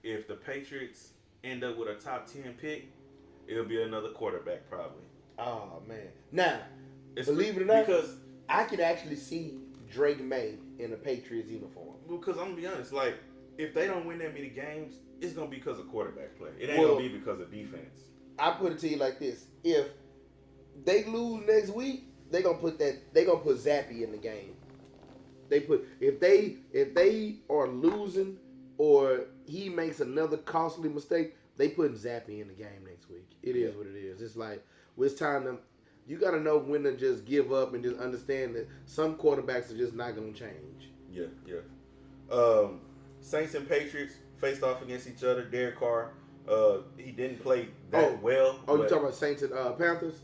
If the Patriots end up with a top 10 pick, it'll be another quarterback probably. Oh man! Now, believe it or not, because I could actually see Drake May in a Patriots uniform. Because I'm gonna be honest, like if they don't win that many games, it's gonna be because of quarterback play. It ain't Well, gonna be because of defense. I put it to you like this: if they lose next week, they gonna put Zappy in the game. If they are losing or he makes another costly mistake, they putting Zappy in the game next week. It is what it is. It's like it's time to. You got to know when to just give up and just understand that some quarterbacks are just not going to change. Yeah. Saints and Patriots faced off against each other. Derek Carr, he didn't play that well. Oh, you talking about Saints and Panthers?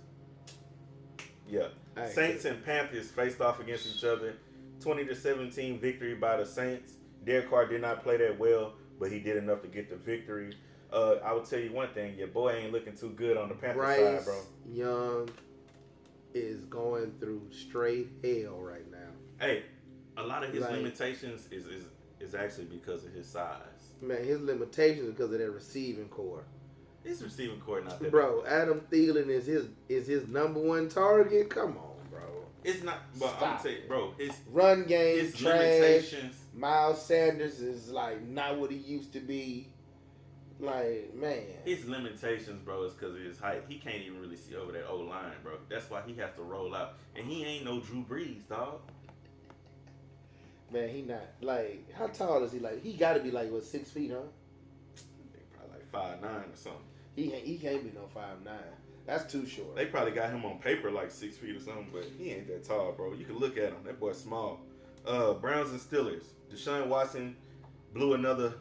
Yeah. Saints and Panthers faced off against each other. 20-17 victory by the Saints. Derek Carr did not play that well, but he did enough to get the victory. I will tell you one thing: your boy ain't looking too good on the Panthers side, bro. Young is going through straight hell right now. Hey, a lot of his limitations is actually because of his size. Man, his limitations because of that receiving core. His receiving core not that bro. bad. Adam Thielen is his number one target. Come on, bro. It's not, but I'm gonna tell you, bro. His run game, his trash. limitations. Miles Sanders is like not what he used to be. Like, man. His limitations, bro, is because of his height. He can't even really see over that old line, bro. That's why he has to roll out. And he ain't no Drew Brees, dog. Man, he not. Like, how tall is he? Like, he got to be like, what, 6 feet, huh? They probably like 5'9" or something. He can't be no 5'9". That's too short. They probably got him on paper like 6 feet or something, but he ain't that tall, bro. You can look at him. That boy's small. Browns and Steelers. Deshaun Watson blew another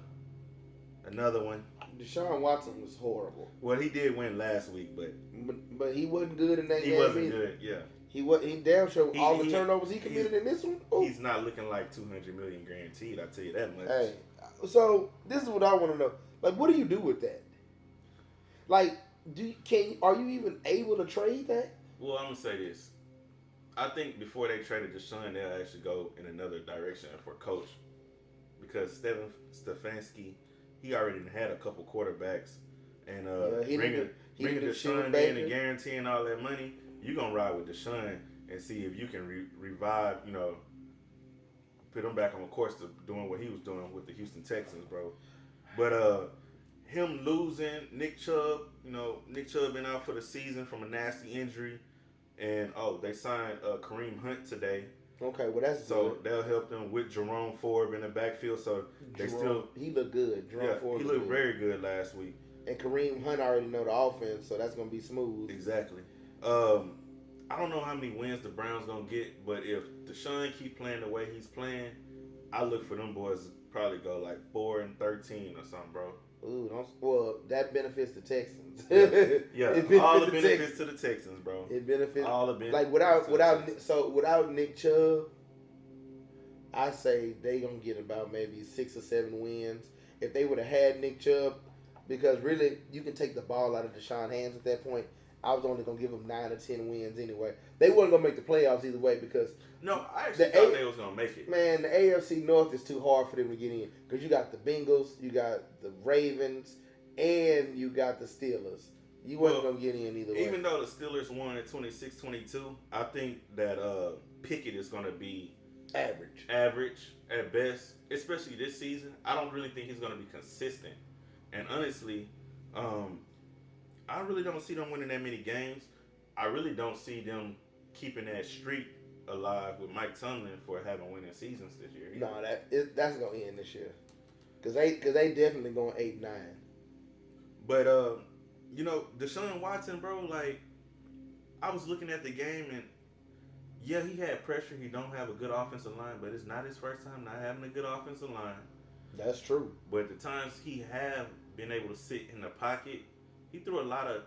one. Deshaun Watson was horrible. Well, he did win last week, but he wasn't good in that game. He wasn't either. good. Yeah. He damn sure all the turnovers he committed in this one. Ooh. He's not looking like $200 million guaranteed. I tell you that much. Hey, so this is what I want to know. Like, what do you do with that? Like, are you even able to trade that? Well, I'm gonna say this. I think before they traded Deshaun, they'll actually go in another direction for coach, because Stefanski, he already had a couple quarterbacks, and bringing Deshaun in and guaranteeing all that money, you're gonna ride with Deshaun and see if you can revive, put him back on course to doing what he was doing with the Houston Texans, bro. But him losing Nick Chubb, Nick Chubb been out for the season from a nasty injury, and they signed Kareem Hunt today. Okay, well that's So good. they'll help them with Jerome Ford in the backfield. So he looked good. Jerome Ford he looked very good last week. And Kareem Hunt already know the offense, so that's gonna be smooth. Exactly. I don't know how many wins the Browns gonna get, but if Deshaun keep playing the way he's playing, I look for them boys to probably go like 4-13 or something, bro. Ooh, that benefits the Texans. Yeah, all the benefits to the Texans, bro. It benefits all the benefits. Like without Nick Chubb, I say they gonna get about maybe 6 or 7 wins. If they would have had Nick Chubb, because really you can take the ball out of Deshaun's hands at that point. I was only gonna give them 9 or 10 wins anyway. They weren't gonna make the playoffs either way because I actually thought they was gonna make it. Man, the AFC North is too hard for them to get in because you got the Bengals, you got the Ravens, and you got the Steelers. You weren't gonna get in either way. Even though the Steelers won at 26-22, I think that Pickett is gonna be average at best, especially this season. I don't really think he's gonna be consistent, and honestly, I really don't see them winning that many games. I really don't see them keeping that streak alive with Mike Tomlin for having winning seasons this year. No, that's gonna end this year, cause they definitely going 8-9. But Deshaun Watson, bro, like I was looking at the game and yeah, he had pressure. He don't have a good offensive line, but it's not his first time not having a good offensive line. That's true. But the times he have been able to sit in the pocket, he threw a lot of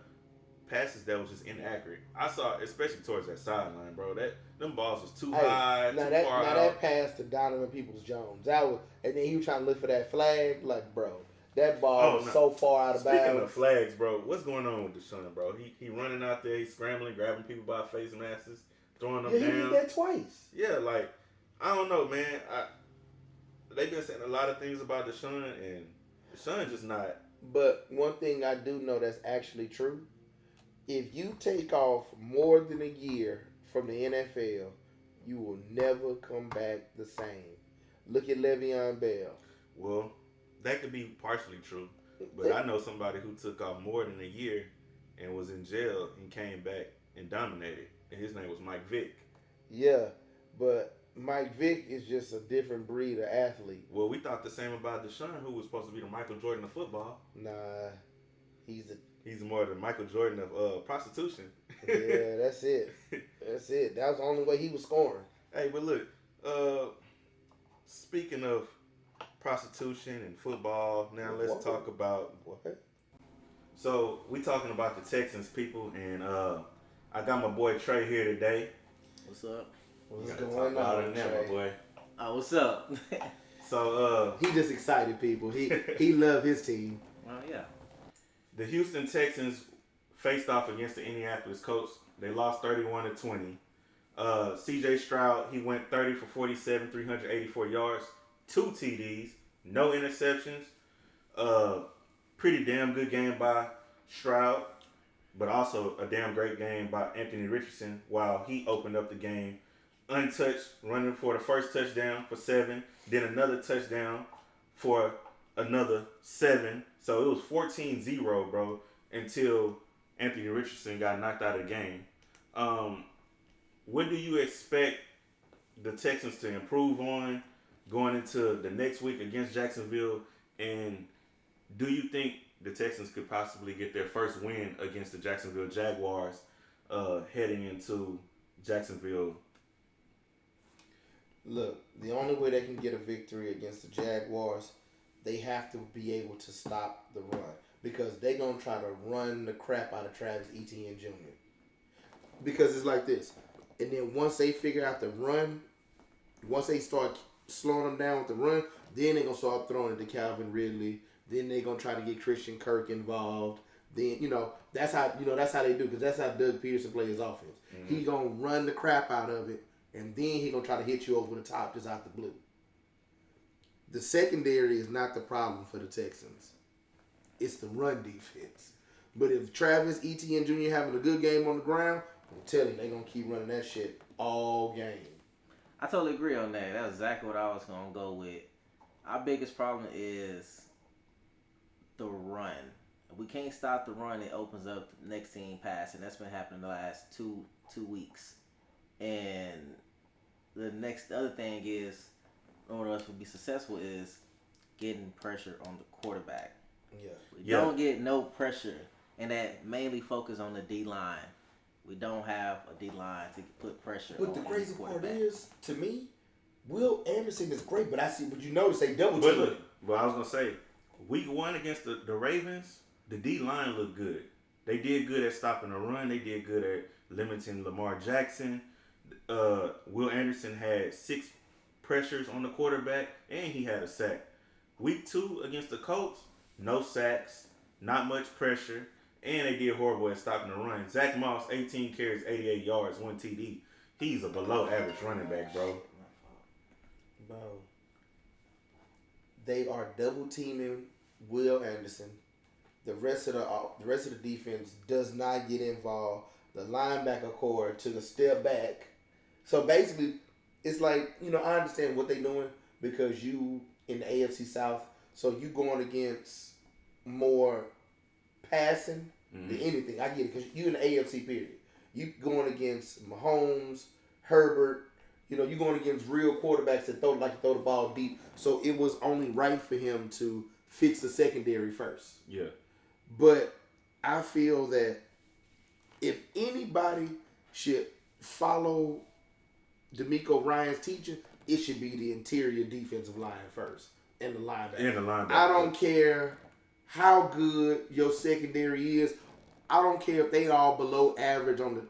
passes that was just inaccurate. I saw, especially towards that sideline, bro. Them balls was too high, too far out. That pass to Donovan Peoples-Jones, and then he was trying to look for that flag. Like, bro, that ball was so far out of bounds. Speaking of flags, bro, what's going on with Deshaun, bro? He running out there, he's scrambling, grabbing people by face masks, throwing them down. He did that twice. Yeah, like I don't know, man. They've been saying a lot of things about Deshaun, and Deshaun just not. But one thing I do know that's actually true. If you take off more than a year from the NFL, you will never come back the same. Look at Le'Veon Bell. Well, that could be partially true. But I know somebody who took off more than a year and was in jail and came back and dominated. And his name was Mike Vick. Yeah, but Mike Vick is just a different breed of athlete. Well, we thought the same about Deshaun, who was supposed to be the Michael Jordan of football. Nah, he's more the Michael Jordan of prostitution. Yeah, that's it. That's it. That was the only way he was scoring. Hey, but look, speaking of prostitution and football, now let's talk about what? So we talking about the Texans, people, and I got my boy Trey here today. What's up? What's going on, Trey? My boy. What's up? So he just excited people. He love his team. Well, yeah. The Houston Texans faced off against the Indianapolis Colts. They lost 31-20. C.J. Stroud, he went 30 for 47, 384 yards, 2 TDs, no interceptions. Pretty damn good game by Stroud, but also a damn great game by Anthony Richardson while he opened up the game untouched, running for the first touchdown for 7, then another touchdown for another 7. So it was 14-0, bro, until Anthony Richardson got knocked out of the game. What do you expect the Texans to improve on going into the next week against Jacksonville? And do you think the Texans could possibly get their first win against the Jacksonville Jaguars heading into Jacksonville? Look, the only way they can get a victory against the Jaguars, they have to be able to stop the run because they're going to try to run the crap out of Travis Etienne Jr. Because it's like this. And then once they figure out the run, once they start slowing them down with the run, then they're going to start throwing it to Calvin Ridley. Then they're going to try to get Christian Kirk involved. Then, that's how they do because that's how Doug Peterson plays his offense. Mm-hmm. He's going to run the crap out of it, and then he's going to try to hit you over the top just out the blue. The secondary is not the problem for the Texans. It's the run defense. But if Travis Etienne Jr. having a good game on the ground, I'm telling you, they're going to keep running that shit all game. I totally agree on that. That's exactly what I was going to go with. Our biggest problem is the run. If we can't stop the run, it opens up the next team passing. That's been happening the last two weeks. And the other thing is, in order for us to be successful, is getting pressure on the quarterback. Yeah. We don't get no pressure, and that mainly focus on the D line. We don't have a D line to put pressure on But the any crazy part quarterback. is, to me, Will Anderson is great, but you notice they double But team look, him. I was gonna say, week 1 against the Ravens, the D line looked good. They did good at stopping the run. They did good at limiting Lamar Jackson. Will Anderson had 6 pressures on the quarterback, and he had a sack. Week 2 against the Colts, no sacks, not much pressure, and they did horrible at stopping the run. Zach Moss, 18 carries, 88 yards, 1 TD. He's a below average running back, bro. Bro, they are double teaming Will Anderson. The rest of the defense does not get involved. The linebacker core took a step back. So basically, it's like, I understand what they're doing because you in the AFC South, so you going against more passing than anything. I get it because you in the AFC period. You going against Mahomes, Herbert. You going against real quarterbacks that throw the ball deep. So it was only right for him to fix the secondary first. Yeah. But I feel that if anybody should follow DeMeco Ryan's teaching, it should be the interior defensive line first and the linebacker. I don't care how good your secondary is. I don't care if they all below average on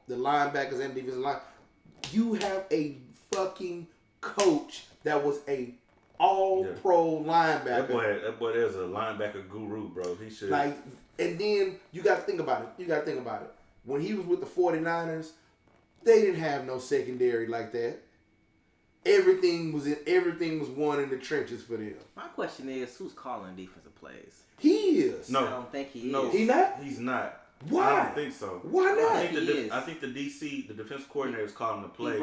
the linebackers and defensive line. You have a fucking coach that was a all-pro linebacker. That boy is a linebacker guru, bro. He should. And then you got to think about it. When he was with the 49ers, they didn't have no secondary like that. Everything was won in the trenches for them. My question is, who's calling defensive plays? He is. No, I don't think he no, is. He not? He's not. Why? I don't think so. Why not? I think the DC, the defense coordinator, is calling the plays. He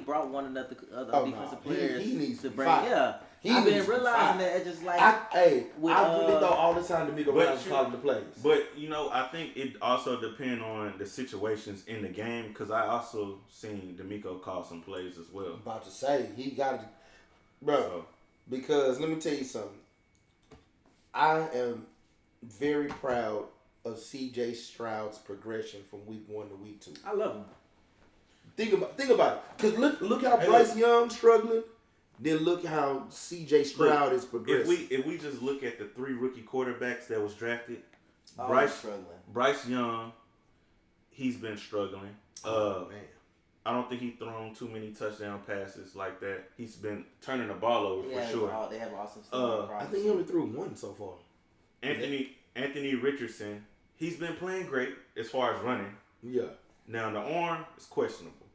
brought one of the other defensive no. players He needs to to bring. fight. Yeah, I've been realizing that it's just like I really thought all the time DeMeco Ryan was you- calling the plays. But I think it also depends on the situations in the game because I also seen D'Amico call some plays as well. About to say he got to, bro. So, Because let me tell you something. I am very proud of C.J. Stroud's progression from week 1 to week 2. I love him. Think about it. Because look how Bryce Young struggling. Then look how C.J. Stroud is progressing. if we just look at the 3 rookie quarterbacks that was drafted, Struggling. Bryce Young, he's been struggling. Man. I don't think he's thrown too many touchdown passes like that. He's been turning the ball over for sure. They have awesome stuff. I think he only threw 1 so far. Anthony Richardson, he's been playing great as far as running. Yeah. Now the arm is questionable,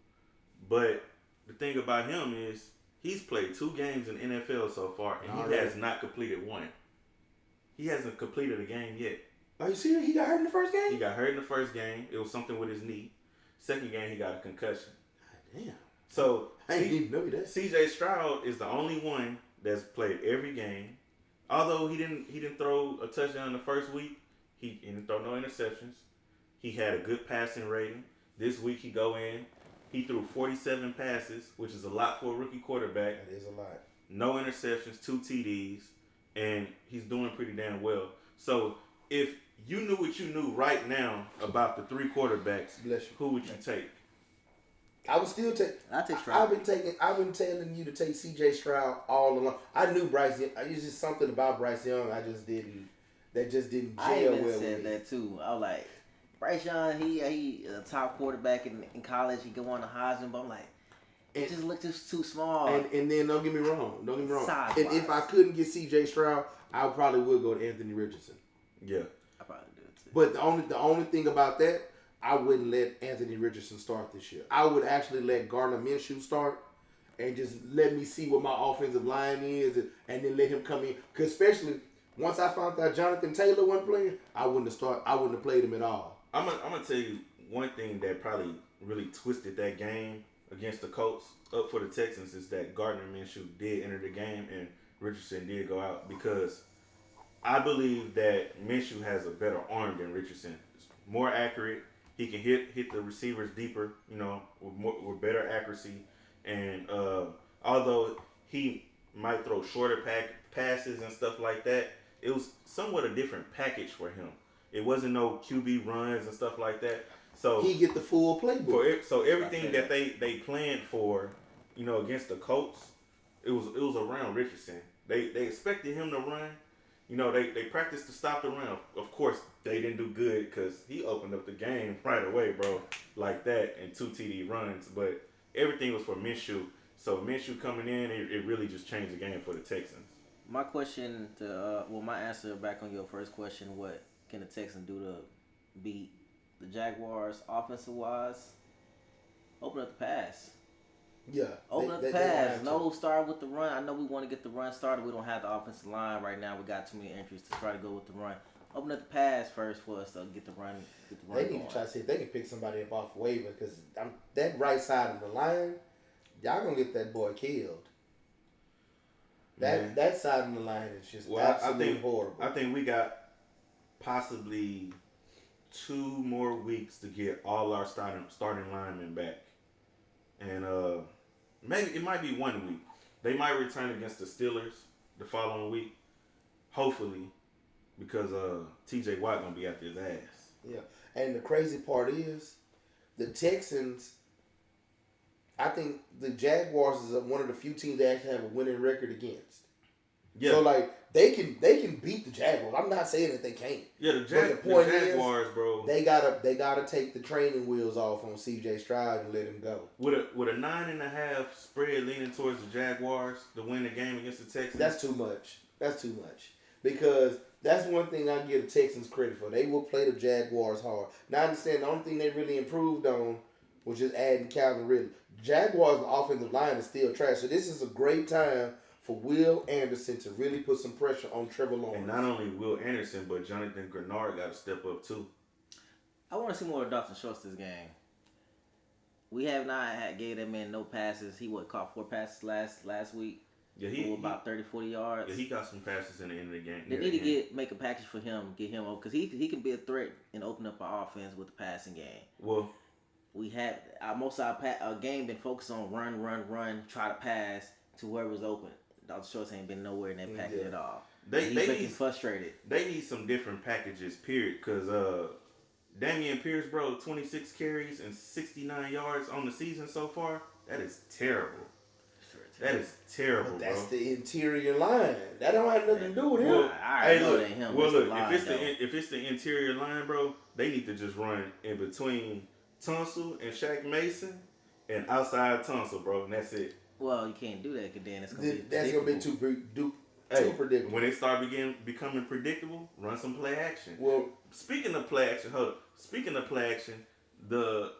but the thing about him is he's played 2 games in NFL so far, and he has not completed 1. He hasn't completed a game yet. Are you serious? He got hurt in the first game? He got hurt in the first game. It was something with his knee. Second game, he got a concussion. Damn. So I didn't even know that. C.J. Stroud is the only one that's played every game. Although he didn't throw a touchdown the first week, he didn't throw no interceptions. He had a good passing rating. This week he go in, he threw 47 passes, which is a lot for a rookie quarterback. That is a lot. No interceptions, 2 TDs, and he's doing pretty damn well. So if you knew what you knew right now about the 3 quarterbacks, who would you take? I would still take. I take Stroud. I've been telling you to take C.J. Stroud all along. I knew Bryce Young. It's just something about Bryce Young. That just didn't gel I well even with said me. that too. I was like, Bryce Young, he a top quarterback in college. He could win the Heisman, but I'm like, it just looked just too small. And then don't get me wrong. Size-wise. And if I couldn't get C.J. Stroud, I probably would go to Anthony Richardson. Yeah. I probably do it too. But the only thing about that, I wouldn't let Anthony Richardson start this year. I would actually let Gardner Minshew start and just let me see what my offensive line is and then let him come in. Because especially once I found out Jonathan Taylor wasn't playing, I wouldn't have played him at all. I'm gonna tell you one thing that probably really twisted that game against the Colts up for the Texans is that Gardner Minshew did enter the game and Richardson did go out because I believe that Minshew has a better arm than Richardson. It's more accurate. He can hit the receivers deeper, with better accuracy. And although he might throw shorter passes and stuff like that, it was somewhat a different package for him. It wasn't no QB runs and stuff like that. So he get the full playbook. So everything that they planned for, against the Colts, it was around Richardson. They expected him to run. They practiced to stop the run. Of course, they didn't do good because he opened up the game right away, bro, like that, and 2 TD runs. But everything was for Minshew. So Minshew coming in, it really just changed the game for the Texans. My question my answer back on your first question, what can the Texans do to beat the Jaguars offensive wise? Open up the pass. Yeah. Open up the pass. No, start with the run. I know we want to get the run started. We don't have the offensive line right now. We got too many entries to try to go with the run. Open up the pass first for us to get the run. They need to try to see if they can pick somebody up off waiver because that right side of the line, y'all gonna get that boy killed. That side of the line is just absolutely horrible. I think we got possibly 2 more weeks to get all our starting linemen back, and maybe it might be 1 week. They might return against the Steelers the following week, hopefully, because T.J. Watt gonna be after his ass. Yeah, and the crazy part is, the Texans. I think the Jaguars is one of the few teams that actually have a winning record against. Yeah. So they can beat the Jaguars. I'm not saying that they can't. Yeah, the Jaguars, bro. They gotta take the training wheels off on C.J. Stroud and let him go. With a 9.5 spread leaning towards the Jaguars to win the game against the Texans. That's too much. Because that's one thing I give the Texans credit for. They will play the Jaguars hard. Now I understand the only thing they really improved on was just adding Calvin Ridley. Jaguars' offensive line is still trash. So this is a great time for Will Anderson to really put some pressure on Trevor Lawrence. And not only Will Anderson, but Jonathan Grenard got to step up too. I want to see more of Dalton Schultz this game. We have not gave that man no passes. He caught 4 passes last week. Yeah, he about 30, 40 yards. Yeah, he got some passes in the end of the game. They need to make a package for him, get him over, because he can be a threat and open up our offense with the passing game. Well, we have most of our game been focused on run, try to pass to whoever's open. Dalton Schultz ain't been nowhere in that package at all. He's making frustrated. They need some different packages, period. Because Damian Pierce, bro, 26 carries and 69 yards on the season so far. That is terrible. That is terrible, but that's bro. the interior line. That don't have nothing to do with him. Look, if it's the interior line, bro, they need to just run in between Tunsil and Shaq Mason and outside Tunsil, bro, and that's it. Well, you can't do that because then it's gonna be too predictable. When they start becoming predictable, run some play action. Well, speaking of play action, the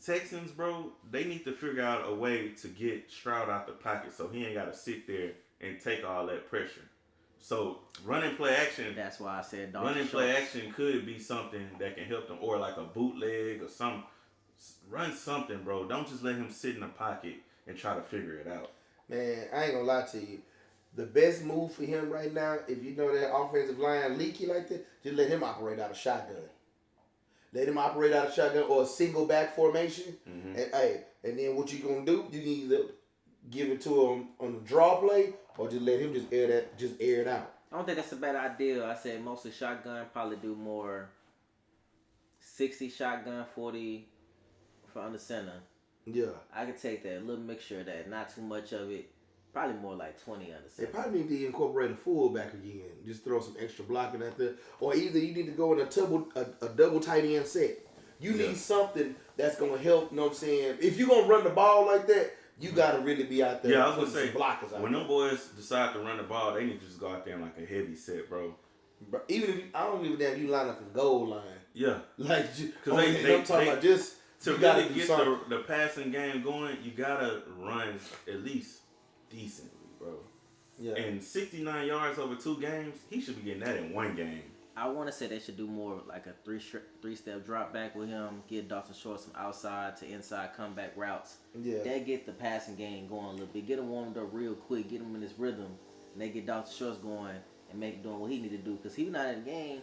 Texans, bro, they need to figure out a way to get Stroud out the pocket so he ain't got to sit there and take all that pressure. So running play action. That's why I said play action could be something that can help them, or like a bootleg or some. Run something, bro. Don't just let him sit in the pocket and try to figure it out. Man, I ain't gonna lie to you. The best move for him right now, if you know that offensive line leaky like that, just let him operate out of shotgun. Let him operate out of shotgun or a single back formation. Mm-hmm. And then what you gonna do? You need to give it to him on the draw play, or just let him just air it out. I don't think that's a bad idea. I said mostly shotgun, probably do more 60 shotgun, 40 for under center. Yeah. I could take that, a little mixture of that, not too much of it. Probably more like 20 under center. They probably need to incorporate a fullback again. Just throw some extra blocking out there. Or either you need to go in a double tight end set. You need something that's going to help, you know what I'm saying? If you're going to run the ball like that, you got to really be out there. Yeah, I was going to say, blockers out when them boys decide to run the ball, they need to just go out there in like a heavy set, bro. But even if I don't give a damn, you line up in goal line. Yeah. Like, because I'm talking about just, to really get the passing game going, you got to run at least decently, bro. Yeah. And 69 yards over 2 games, he should be getting that in 1 game. I want to say they should do more like a three-step drop back with him, get Dalton Schultz some outside to inside comeback routes. Yeah. That get the passing game going a little bit. Get him warmed up real quick, get him in his rhythm, and they get Dalton Schultz going. and make doing what he need to do. Because he's not in the game,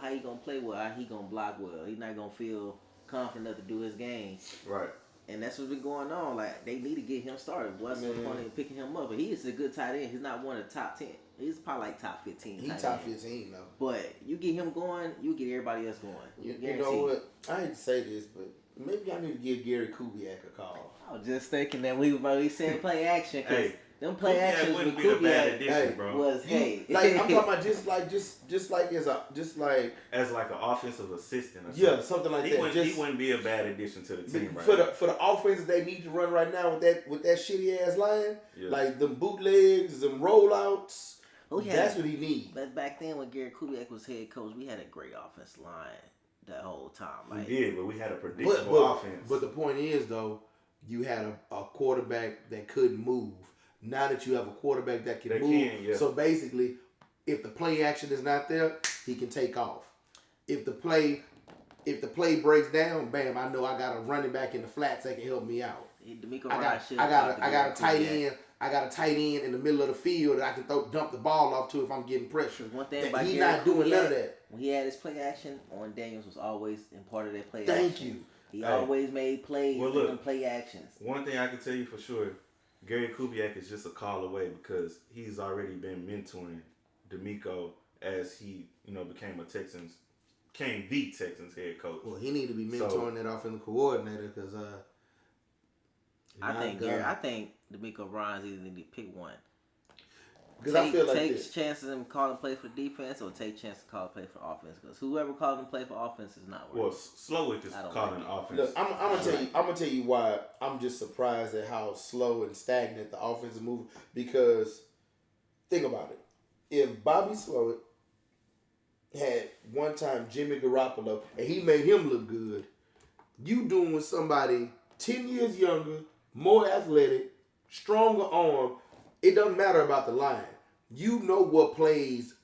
how he gonna play well? How he gonna block well? He's not gonna feel confident enough to do his game. Right. And that's what's been going on. Like, they need to get him started. What's the point in picking him up? But he is a good tight end. He's not one of the top 10. He's probably like top 15. He top 15 though. But you get him going, you get everybody else going. You know what? I hate to say this, but maybe I need to give Gary Kubiak a call. I was just thinking that we said play action, because them play Kubiak actions wouldn't with be the bad Kubiak addition, bro. was Like I'm talking about just like as like an offensive assistant. Or yeah, something like that. He wouldn't be a bad addition to the team right for now. the offenses they need to run right now with that shitty ass line, like them bootlegs, them rollouts. That's what he needs. But back then, when Gary Kubiak was head coach, we had a great offense line that whole time. Like, we did, but we had a predictable offense. But the point is, though, you had a quarterback that couldn't move. Now that you have a quarterback that can move, so basically, if the play action is not there, he can take off. If the play breaks down, bam! I know I got a running back in the flats that can help me out. I got a tight end. I got a tight end in the middle of the field that I can dump the ball off to if I'm getting pressure. One thing about he's Gary not doing none of that. When he had his play action, Owen Daniels was always in part of that play Thank action. you. He always made plays and play actions. One thing I can tell you for sure, Gary Kubiak is just a call away because he's already been mentoring DeMeco as he, became the Texans head coach. Well, he need to be mentoring that offensive coordinator because I think DeMeco Ryans either need to pick one. Because I feel like take chances and call and play for defense, or take chances to call and play for offense. Because whoever calls and play for offense is not working. Well, Slowick is calling offense. Look, I'm gonna tell you why I'm just surprised at how slow and stagnant the offense is moving. Because think about it, if Bobby Slowick had one time Jimmy Garoppolo and he made him look good, you doing with somebody 10 years younger, more athletic, stronger arm. It doesn't matter about the line. You know what plays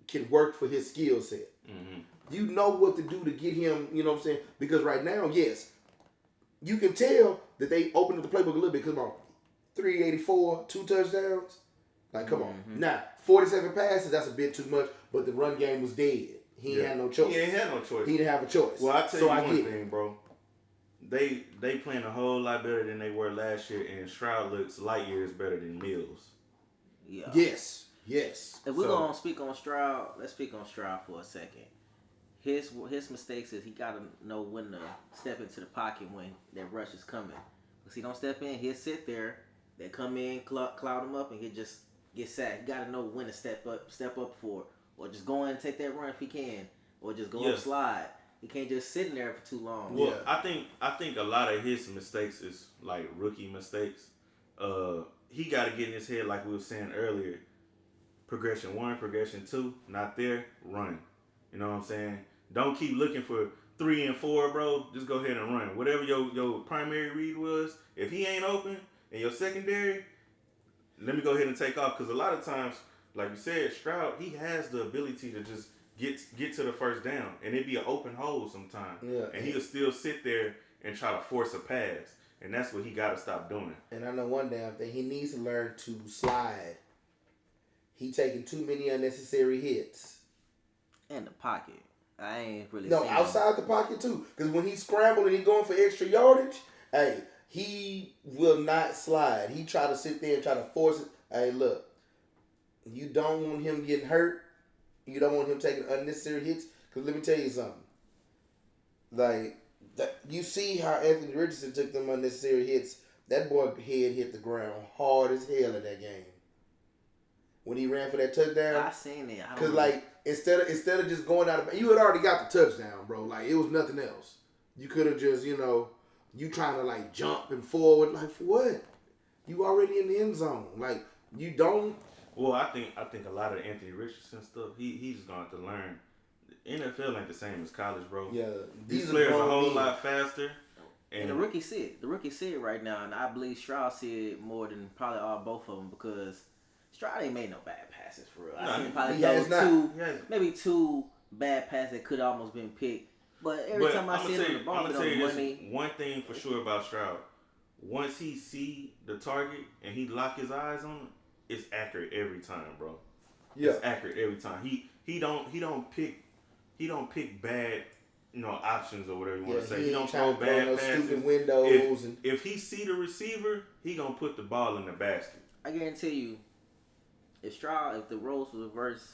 can work for his skill set. Mm-hmm. You know what to do to get him, you know what I'm saying? Because right now, yes, you can tell that they opened up the playbook a little bit. Come on, 384, 2 touchdowns. Like, come on. Now, 47 passes, that's a bit too much, but the run game was dead. He ain't had no choice. He ain't had no choice. He didn't have a choice. Well, I tell you one thing, bro. They playing a whole lot better than they were last year, and Stroud looks light years better than Mills. Yeah. Yes. If we're gonna speak on Stroud, let's speak on Stroud for a second. His mistakes is he gotta know when to step into the pocket when that rush is coming. Because he don't step in, he'll sit there. They come in, cloud him up, and he'll just get sacked. You gotta know when to step up for, or just go in and take that run if he can, or just go and slide. He can't just sit in there for too long. Well, I think a lot of his mistakes is like rookie mistakes. He got to get in his head, like we were saying earlier. Progression 1, progression 2, not there, run. You know what I'm saying? Don't keep looking for 3 and 4, bro. Just go ahead and run. Whatever your primary read was, if he ain't open and your secondary, let me go ahead and take off. Because a lot of times, like you said, Stroud, he has the ability to just get to the first down, and it'd be an open hole sometimes. Yeah, and he'll still sit there and try to force a pass, and that's what he got to stop doing. And I know one damn thing, he needs to learn to slide. He taking too many unnecessary hits. In the pocket, I ain't really. No, outside the pocket too, because when he scrambled and he going for extra yardage, hey, he will not slide. He try to sit there and try to force it. Hey, look, you don't want him getting hurt. You don't want him taking unnecessary hits. Because let me tell you something. Like, you see how Anthony Richardson took them unnecessary hits. That boy head hit the ground hard as hell in that game. When he ran for that touchdown. I seen it. Because, like, instead of just going out of... You had already got the touchdown, bro. Like, it was nothing else. You could have just, you trying to, like, jump and forward. Like, for what? You already in the end zone. Like, you don't... Well, I think a lot of Anthony Richardson stuff, he's just going to have to learn. The NFL ain't the same as college, bro. Yeah. These players are a whole lot faster. And the rookie see it. The rookie see it right now, and I believe Stroud see it more than probably both of them, because Stroud ain't made no bad passes for real. I seen probably maybe 2 bad passes that could almost been picked. But every time I see him on the ball, I'm gonna tell you this, one thing for sure about Stroud. Once he see the target and he lock his eyes on it, it's accurate every time, bro. Yeah. It's accurate every time. He don't pick bad, options or whatever you want to say. He don't throw bad passes. Stupid windows. If he see the receiver, he gonna put the ball in the basket. I guarantee you, if the roles were reversed,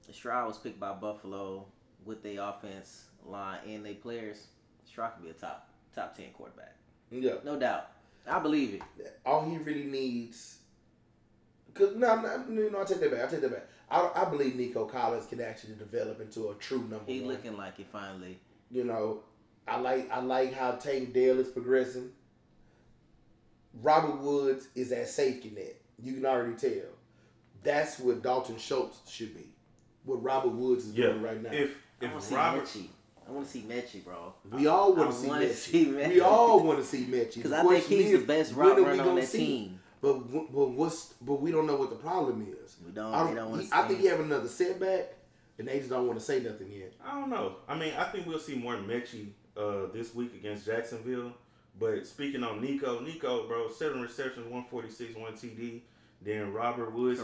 if Stroud was picked by Buffalo with their offense line and their players, Stroud could be a top 10 quarterback. Yeah, no doubt. I believe it. All he really needs, I take that back. I believe Nico Collins can actually develop into a true number one. He looking like it finally. I like how Tank Dell is progressing. Robert Woods is that safety net. You can already tell. That's what Dalton Schultz should be. What Robert Woods is doing right now. I want to see Mechie, bro. We all want to see Mechie. We all want to see Mechie. Because I think he's the best route runner on that team. But we don't know what the problem is. We don't. I think he have another setback, and they just don't want to say nothing yet. I don't know. I mean, I think we'll see more Mechie this week against Jacksonville. But speaking on Nico, bro, 7 receptions, 146, 1 TD. Then Robert Woods,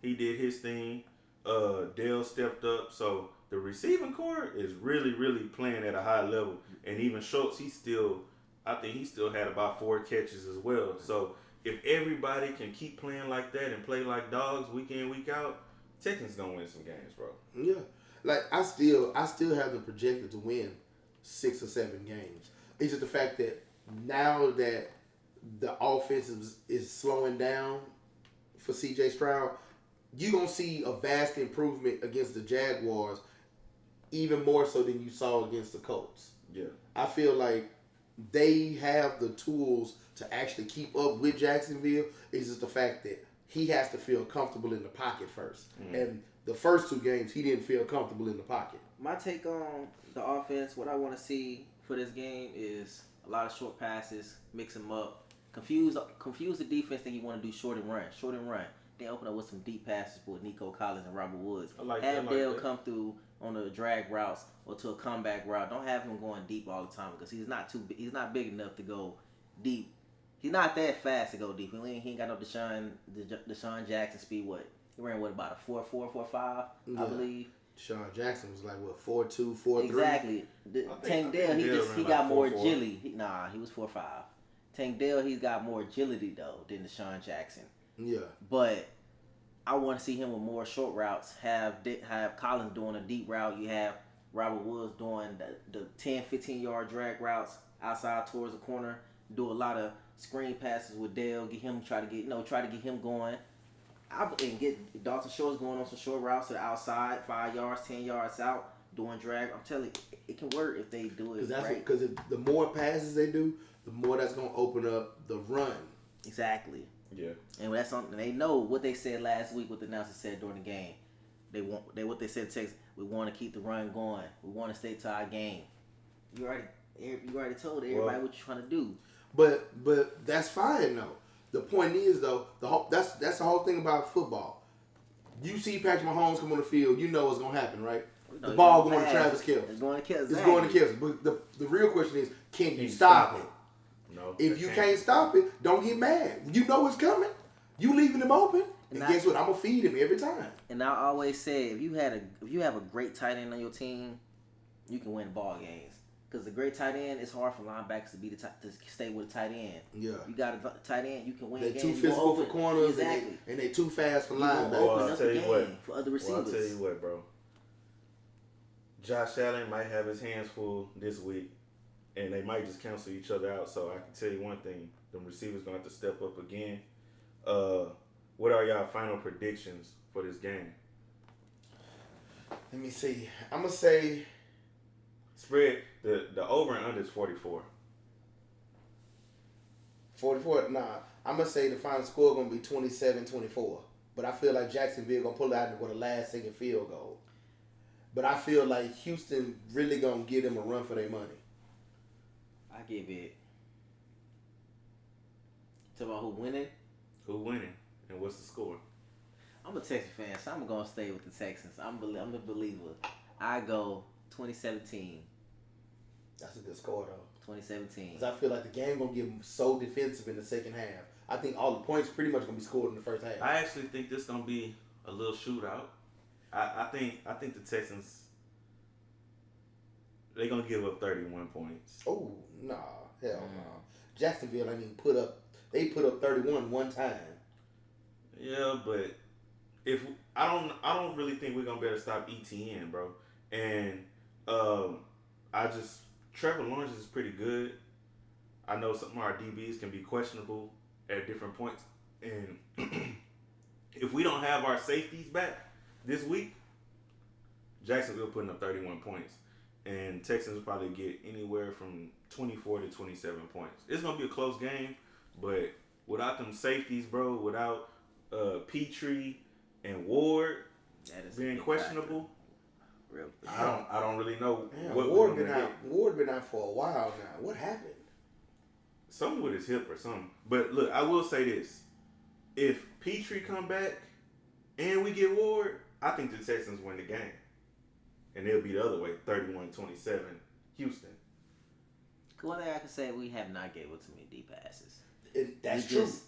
he did his thing. Dale stepped up. So the receiving core is really, really playing at a high level. And even Schultz, I think he still had about 4 catches as well. So if everybody can keep playing like that and play like dogs week in, week out, Texans gonna win some games, bro. Yeah, like I still have them projected to win 6 or 7 games. It's just the fact that now that the offense is slowing down for C.J. Stroud, you're gonna see a vast improvement against the Jaguars, even more so than you saw against the Colts. Yeah, I feel like they have the tools to actually keep up with Jacksonville. It's just the fact that he has to feel comfortable in the pocket first. Mm-hmm. And the first 2 games, he didn't feel comfortable in the pocket. My take on the offense, what I want to see for this game is a lot of short passes, mix them up, confuse the defense that you want to do short and run. Then open up with some deep passes with Nico Collins and Robert Woods. Have Dale come through on the drag routes or to a comeback route. Don't have him going deep all the time because he's not big enough to go deep. He's not that fast to go deep. He ain't got no Deshaun Jackson speed. What he ran? What about a 4.4, 4.5? I believe. Deshaun Jackson was like 4.2, 4.3. Exactly. Tank Dell, he got more agility. He was 4.5. Tank Dell, he's got more agility though than Deshaun Jackson. Yeah. But I want to see him with more short routes. Have Collins doing a deep route. You have Robert Woods doing the 10, 15-yard drag routes outside towards the corner. Do a lot of screen passes with Dale. Try to get him going. And get Dalton Schultz going on some short routes to the outside, 5 yards, 10 yards out, doing drag. I'm telling you, it can work if they do it right. Because the more passes they do, the more that's going to open up the run. Exactly. Yeah. And that's something they know what they said last week. What the announcer said during the game. What they said to Texas. We want to keep the run going. We want to stay to our game. You already told everybody what you're trying to do. But that's fine though. The point is though, that's the whole thing about football. You see Patrick Mahomes come on the field, you know what's gonna happen, right? The ball going to Travis Kelce. It's going to Kelce. It's going to Kelce. But the real question is, can you stop it? No. If you can't stop it, don't get mad. You know it's coming. You leaving him open, and guess what? I'm gonna feed him every time. And I always say, if you have a great tight end on your team, you can win ball games. Because the great tight end, it's hard for linebackers to stay with a tight end. Yeah. You got a tight end, you can win They're games. too physical for corners, exactly. and they too fast for linebackers. Well, I'll tell you what. For other receivers. I'll tell you what, bro. Josh Allen might have his hands full this week, and they might just cancel each other out. So I can tell you one thing: the receivers gonna have to step up again. What are y'all final predictions for this game? Let me see. I'm gonna say spread the over and under is 44. 44. Nah, I'm gonna say the final score gonna be 27-24. But I feel like Jacksonville gonna pull out with a last-second field goal. But I feel like Houston really gonna give them a run for their money. I give it. Talk about who winning? Who winning? And what's the score? I'm a Texas fan, so I'm gonna stay with the Texans. I'm a believer. I go 2017. That's a good score though. 2017. Because I feel like the game gonna get so defensive in the second half. I think all the points pretty much gonna be scored in the first half. I actually think this gonna be a little shootout. I think the Texans they're gonna give up 31 points. Oh, nah. Hell no. Jacksonville ain't even put up. They put up 31 one time. Yeah, but if I don't really think we're gonna be able to stop ETN, bro. And Trevor Lawrence is pretty good. I know some of our DBs can be questionable at different points, and if we don't have our safeties back this week, Jacksonville putting up 31 points, and Texans will probably get anywhere from 24 to 27 points. It's gonna be a close game, but without them safeties, bro, without Petrie and Ward being questionable, I don't really know. Man, what Ward we're been gonna out. get. Ward been out for a while now. What happened? Something with his hip or something. But look, I will say this: if Petrie come back and we get Ward, I think the Texans win the game, and they'll be the other way, 31-27, Houston. One thing I can say, we have not gave up too many deep passes. That's We true. just-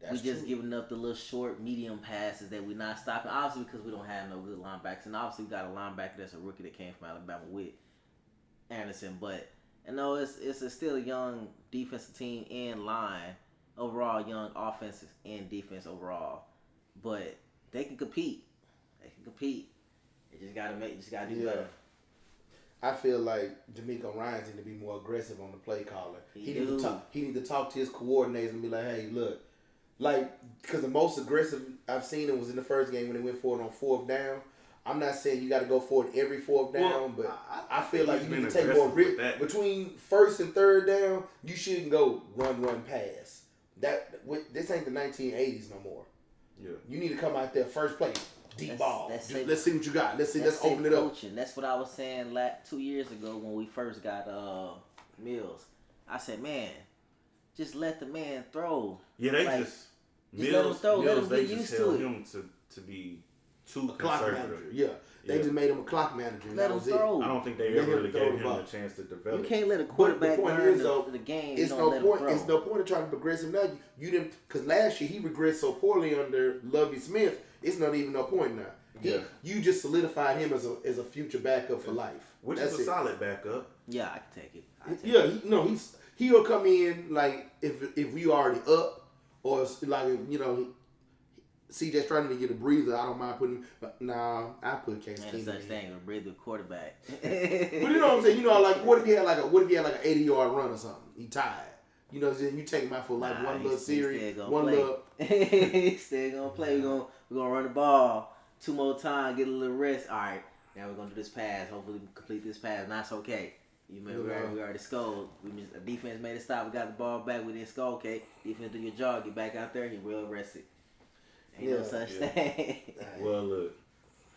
That's we just true. giving up the little short, medium passes that we're not stopping. Obviously, because we don't have no good linebackers, and obviously we got a linebacker that's a rookie that came from Alabama with Anderson. But you know, it's still a young defensive team and line overall, young offensive and defense overall. But they can compete. They can compete. They just gotta do better. I feel like D'Amico Ryans need to be more aggressive on the play caller. He need to talk to his coordinators and be like, hey, look. Like, because the most aggressive I've seen him was in the first game when they went for it on 4th down. I'm not saying you got to go for it every 4th down, but I feel like you need to take more risk. Between 1st and 3rd down, you shouldn't go run, pass. This ain't the 1980s no more. Yeah. You need to come out there first play. Deep ball. Let's see what you got. Let's open it up. Coaching. That's what I was saying 2 years ago when we first got Mills. I said, man, just let the man throw. Yeah, they Like, just let him throw. Let him they get just used to held it. him to be too Clock conservative. manager. Yeah. They just made him a clock manager. Let him throw. I don't think they Let ever him really throw gave the him ball. a chance to develop. You can't let a But quarterback the point learn is, though, the game. It's You no don't let point. him throw. It's no point in trying to progress him now. You didn't, because last year he regressed so poorly under Lovie Smith. It's not even no point now. You just solidified him as a future backup for life. Which That's is a solid backup. Yeah, I can take it. He'll come in like if we already up, or like CJ's trying to get a breather. I don't mind putting, but nah, I put Case Ain't Keenum such in. thing as a breather quarterback. But you know what I'm saying? Like what if he had like an 80-yard run or something? He tied. You know what I'm saying? You take him out for like one little series, one little. He's still gonna play. We're gonna run the ball 2 more times, get a little rest. All right, now we're gonna do this pass. Hopefully, we complete this pass. And that's okay. We already scored. The defense made a stop. We got the ball back. We didn't score. Okay, defense do your job. Get back out there. He well rested. Ain't no such thing. Well, look,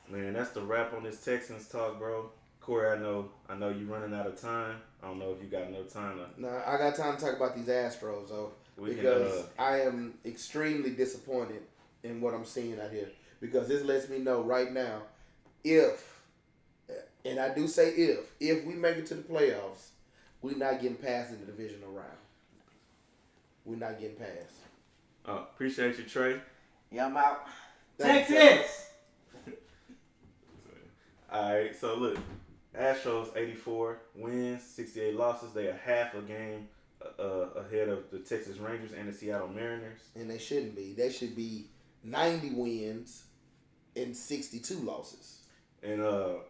man, that's the wrap on this Texans talk, bro. Corey, I know you running out of time. I don't know if you got enough time to. No, I got time to talk about these Astros though, because I am extremely disappointed in what I'm seeing out here. Because this lets me know right now, and I do say if we make it to the playoffs, we're not getting past in the divisional round. We're not getting past. Appreciate you, Trey. Yeah, I'm out. Texas! All right, so look, Astros 84 wins, 68 losses. They are half a game ahead of the Texas Rangers and the Seattle Mariners. And they shouldn't be. They should be 90 wins and 62 losses. And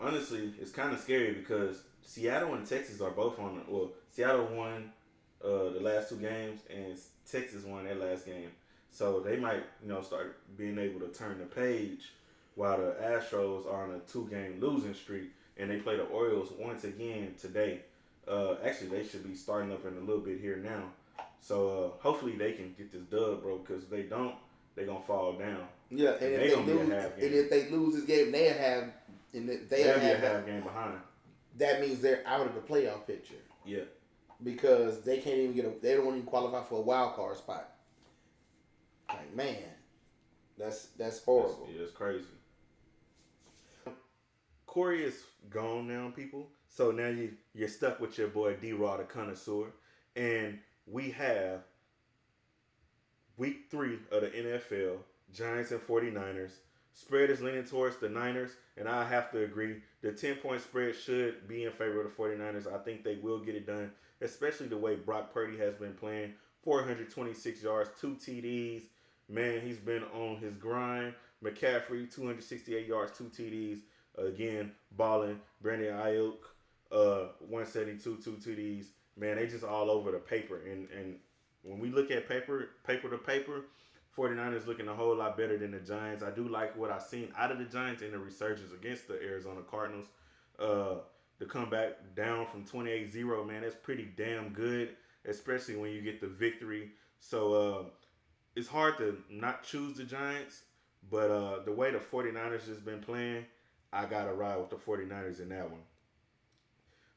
honestly, it's kind of scary because Seattle and Texas are both on. Well, Seattle won the last 2 games, and Texas won their last game. So they might, start being able to turn the page while the Astros are on a 2-game losing streak, and they play the Orioles once again today. Actually, they should be starting up in a little bit here now. So hopefully they can get this dub, bro, because if they don't, they're going to fall down. Yeah, and if they lose this game, they'll be a half game behind. That means they're out of the playoff picture. Yeah. Because they can't even they don't even qualify for a wild card spot. Like, man, that's horrible. It's crazy. Corey is gone now, people. So now you're stuck with your boy D-Raw, the connoisseur. And we have week 3 of the NFL, Giants and 49ers. Spread is leaning towards the Niners, and I have to agree. The 10-point spread should be in favor of the 49ers. I think they will get it done, especially the way Brock Purdy has been playing. 426 yards, 2 TDs. Man, he's been on his grind. McCaffrey, 268 yards, 2 TDs. Again, balling. Brandon Ayuk, 172, 2 TDs. Man, they just all over the paper. And when we look at paper to paper, 49ers looking a whole lot better than the Giants. I do like what I've seen out of the Giants in the resurgence against the Arizona Cardinals. The comeback down from 28-0, man, that's pretty damn good, especially when you get the victory. So it's hard to not choose the Giants, but the way the 49ers has been playing, I got to ride with the 49ers in that one.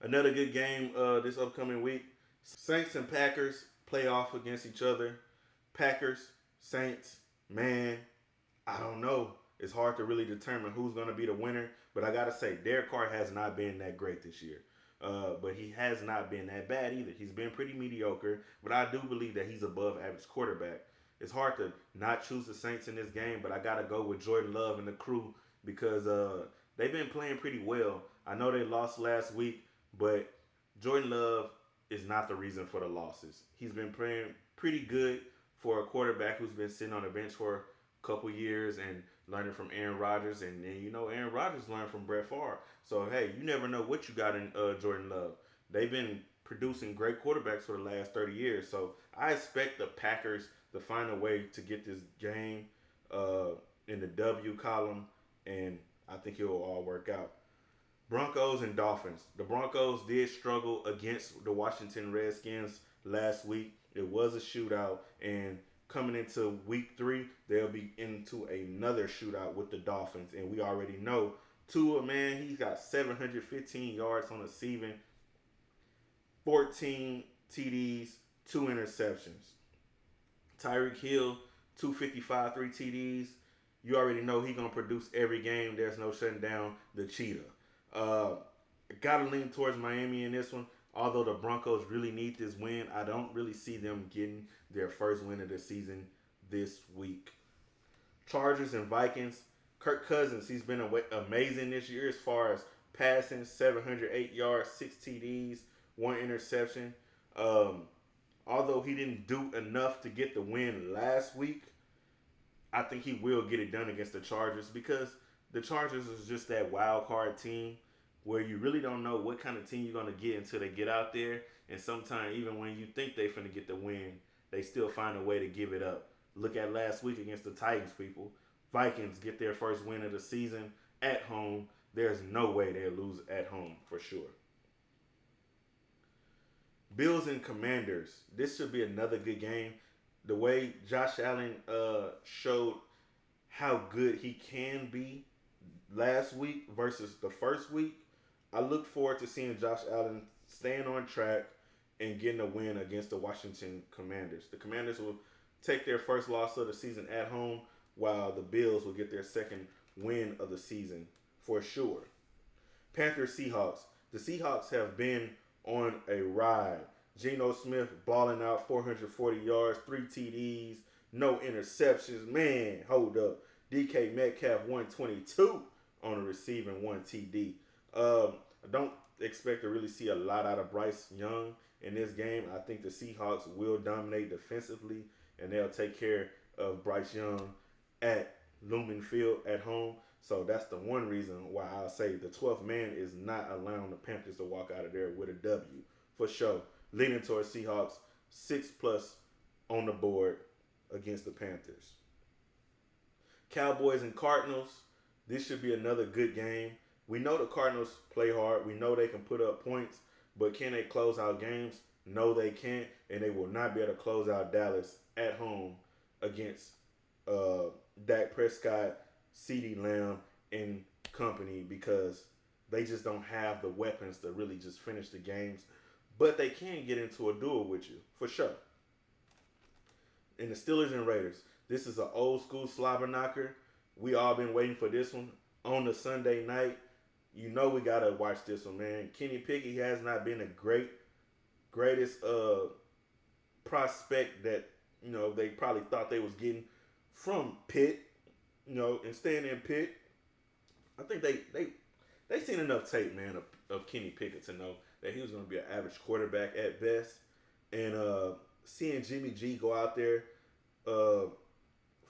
Another good game this upcoming week. Saints and Packers play off against each other. Packers, Saints, man, I don't know. It's hard to really determine who's going to be the winner. But I got to say, Derek Carr has not been that great this year. But he has not been that bad either. He's been pretty mediocre. But I do believe that he's above average quarterback. It's hard to not choose the Saints in this game. But I got to go with Jordan Love and the crew because they've been playing pretty well. I know they lost last week. But Jordan Love is not the reason for the losses. He's been playing pretty good for a quarterback who's been sitting on the bench for a couple years and learning from Aaron Rodgers. And then, Aaron Rodgers learned from Brett Favre. So, hey, you never know what you got in Jordan Love. They've been producing great quarterbacks for the last 30 years. So, I expect the Packers to find a way to get this game in the W column. And I think it will all work out. Broncos and Dolphins. The Broncos did struggle against the Washington Redskins last week. It was a shootout, and coming into week 3, they'll be into another shootout with the Dolphins. And we already know Tua, man, he's got 715 yards on the season, 14 TDs, 2 interceptions. Tyreek Hill, 255, 3 TDs. You already know he's going to produce every game. There's no shutting down the cheetah. Got to lean towards Miami in this one. Although the Broncos really need this win, I don't really see them getting their first win of the season this week. Chargers and Vikings. Kirk Cousins, he's been amazing this year as far as passing, 708 yards, 6 TDs, 1 interception. Although he didn't do enough to get the win last week, I think he will get it done against the Chargers because the Chargers is just that wild card team where you really don't know what kind of team you're going to get until they get out there. And sometimes even when you think they're finna get the win, they still find a way to give it up. Look at last week against the Titans, people. Vikings get their first win of the season at home. There's no way they'll lose at home for sure. Bills and Commanders. This should be another good game. The way Josh Allen showed how good he can be last week versus the first week, I look forward to seeing Josh Allen staying on track and getting a win against the Washington Commanders. The Commanders will take their first loss of the season at home, while the Bills will get their second win of the season for sure. Panthers Seahawks. The Seahawks have been on a ride. Geno Smith balling out 440 yards, 3 TDs, no interceptions. Man, hold up. DK Metcalf 122 on the receiving, 1 TD. I don't expect to really see a lot out of Bryce Young in this game. I think the Seahawks will dominate defensively, and they'll take care of Bryce Young at Lumen Field at home. So that's the one reason why I'll say the 12th man is not allowing the Panthers to walk out of there with a W for sure. Leaning towards Seahawks, 6+ on the board against the Panthers. Cowboys and Cardinals. This should be another good game. We know the Cardinals play hard. We know they can put up points, but can they close out games? No, they can't, and they will not be able to close out Dallas at home against Dak Prescott, CeeDee Lamb, and company because they just don't have the weapons to really just finish the games. But they can get into a duel with you, for sure. And the Steelers and Raiders. This is an old school slobber knocker. We all been waiting for this one on the Sunday night. You know we got to watch this one, man. Kenny Pickett has not been the greatest prospect that, they probably thought they was getting from Pitt. and staying in Pitt, I think they seen enough tape, man, of Kenny Pickett to know that he was going to be an average quarterback at best. And seeing Jimmy G go out there uh,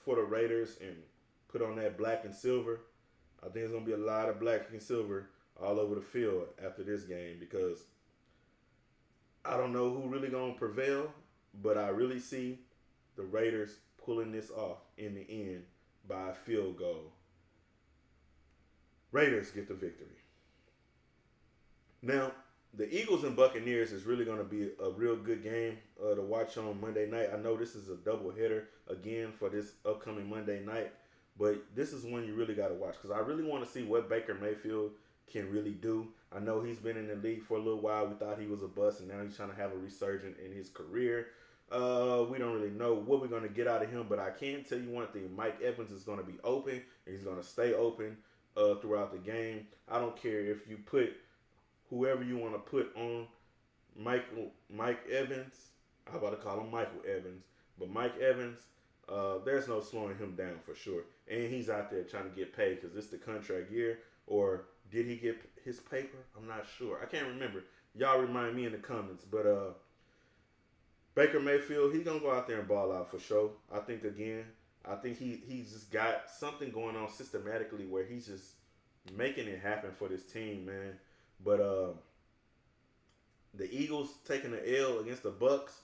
for the Raiders and put on that black and silver, I think there's going to be a lot of black and silver all over the field after this game because I don't know who really going to prevail, but I really see the Raiders pulling this off in the end by a field goal. Raiders get the victory. Now, the Eagles and Buccaneers is really going to be a real good game to watch on Monday night. I know this is a doubleheader again for this upcoming Monday night, but this is one you really got to watch because I really want to see what Baker Mayfield can really do. I know he's been in the league for a little while. We thought he was a bust, and now he's trying to have a resurgence in his career. We don't really know what we're going to get out of him, but I can tell you one thing. Mike Evans is going to be open, and he's going to stay open throughout the game. I don't care if you put whoever you want to put on Mike Evans. I'm about to call him Michael Evans. But Mike Evans, there's no slowing him down for sure. And he's out there trying to get paid because it's the contract year. Or did he get his paper? I'm not sure. I can't remember. Y'all remind me in the comments. But Baker Mayfield, he's going to go out there and ball out for sure. I think he's just got something going on systematically where he's just making it happen for this team, man. But the Eagles taking the L against the Bucks,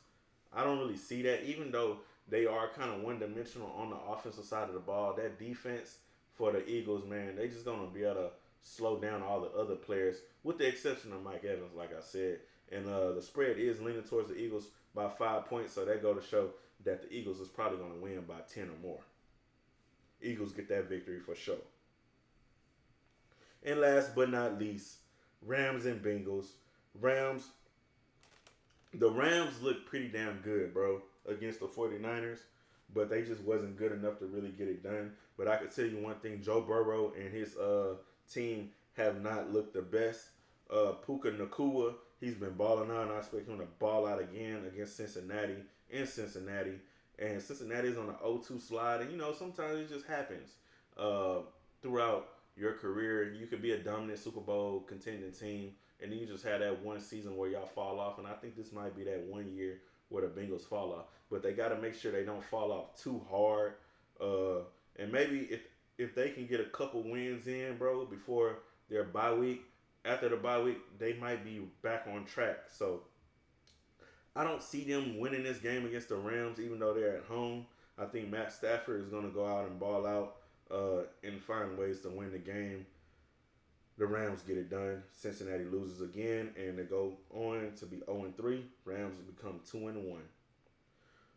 I don't really see that. Even though they are kind of one-dimensional on the offensive side of the ball, that defense for the Eagles, man, they just going to be able to slow down all the other players, with the exception of Mike Evans, like I said. And the spread is leaning towards the Eagles by 5 points, so that go to show that the Eagles is probably going to win by 10 or more. Eagles get that victory for sure. And last but not least, Rams and Bengals. The Rams look pretty damn good, bro, against the 49ers, but they just wasn't good enough to really get it done. But I can tell you one thing, Joe Burrow and his team have not looked the best. Puka Nacua, he's been balling out, and I expect him to ball out again against Cincinnati. And Cincinnati is on the 0-2 slide, and sometimes it just happens throughout your career. You could be a dominant Super Bowl contending team, and then you just had that one season where y'all fall off, and I think this might be that 1 year where the Bengals fall off. But they got to make sure they don't fall off too hard, and maybe if they can get a couple wins in, bro, before their bye week, after the bye week, they might be back on track. So I don't see them winning this game against the Rams, even though they're at home. I think Matt Stafford is going to go out and ball out and find ways to win the game. The Rams get it done. Cincinnati loses again, and they go on to be 0-3. Rams will become 2-1.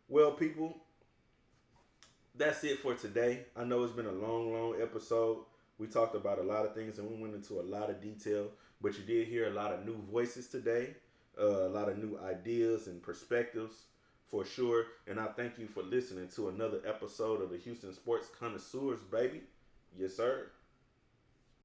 Well, people, that's it for today. I know it's been a long episode. We talked about a lot of things, and we went into a lot of detail, but you did hear a lot of new voices today, a lot of new ideas and perspectives for sure. And I thank you for listening to another episode of the Houston Sports Connoisseurs, baby. Yes, sir.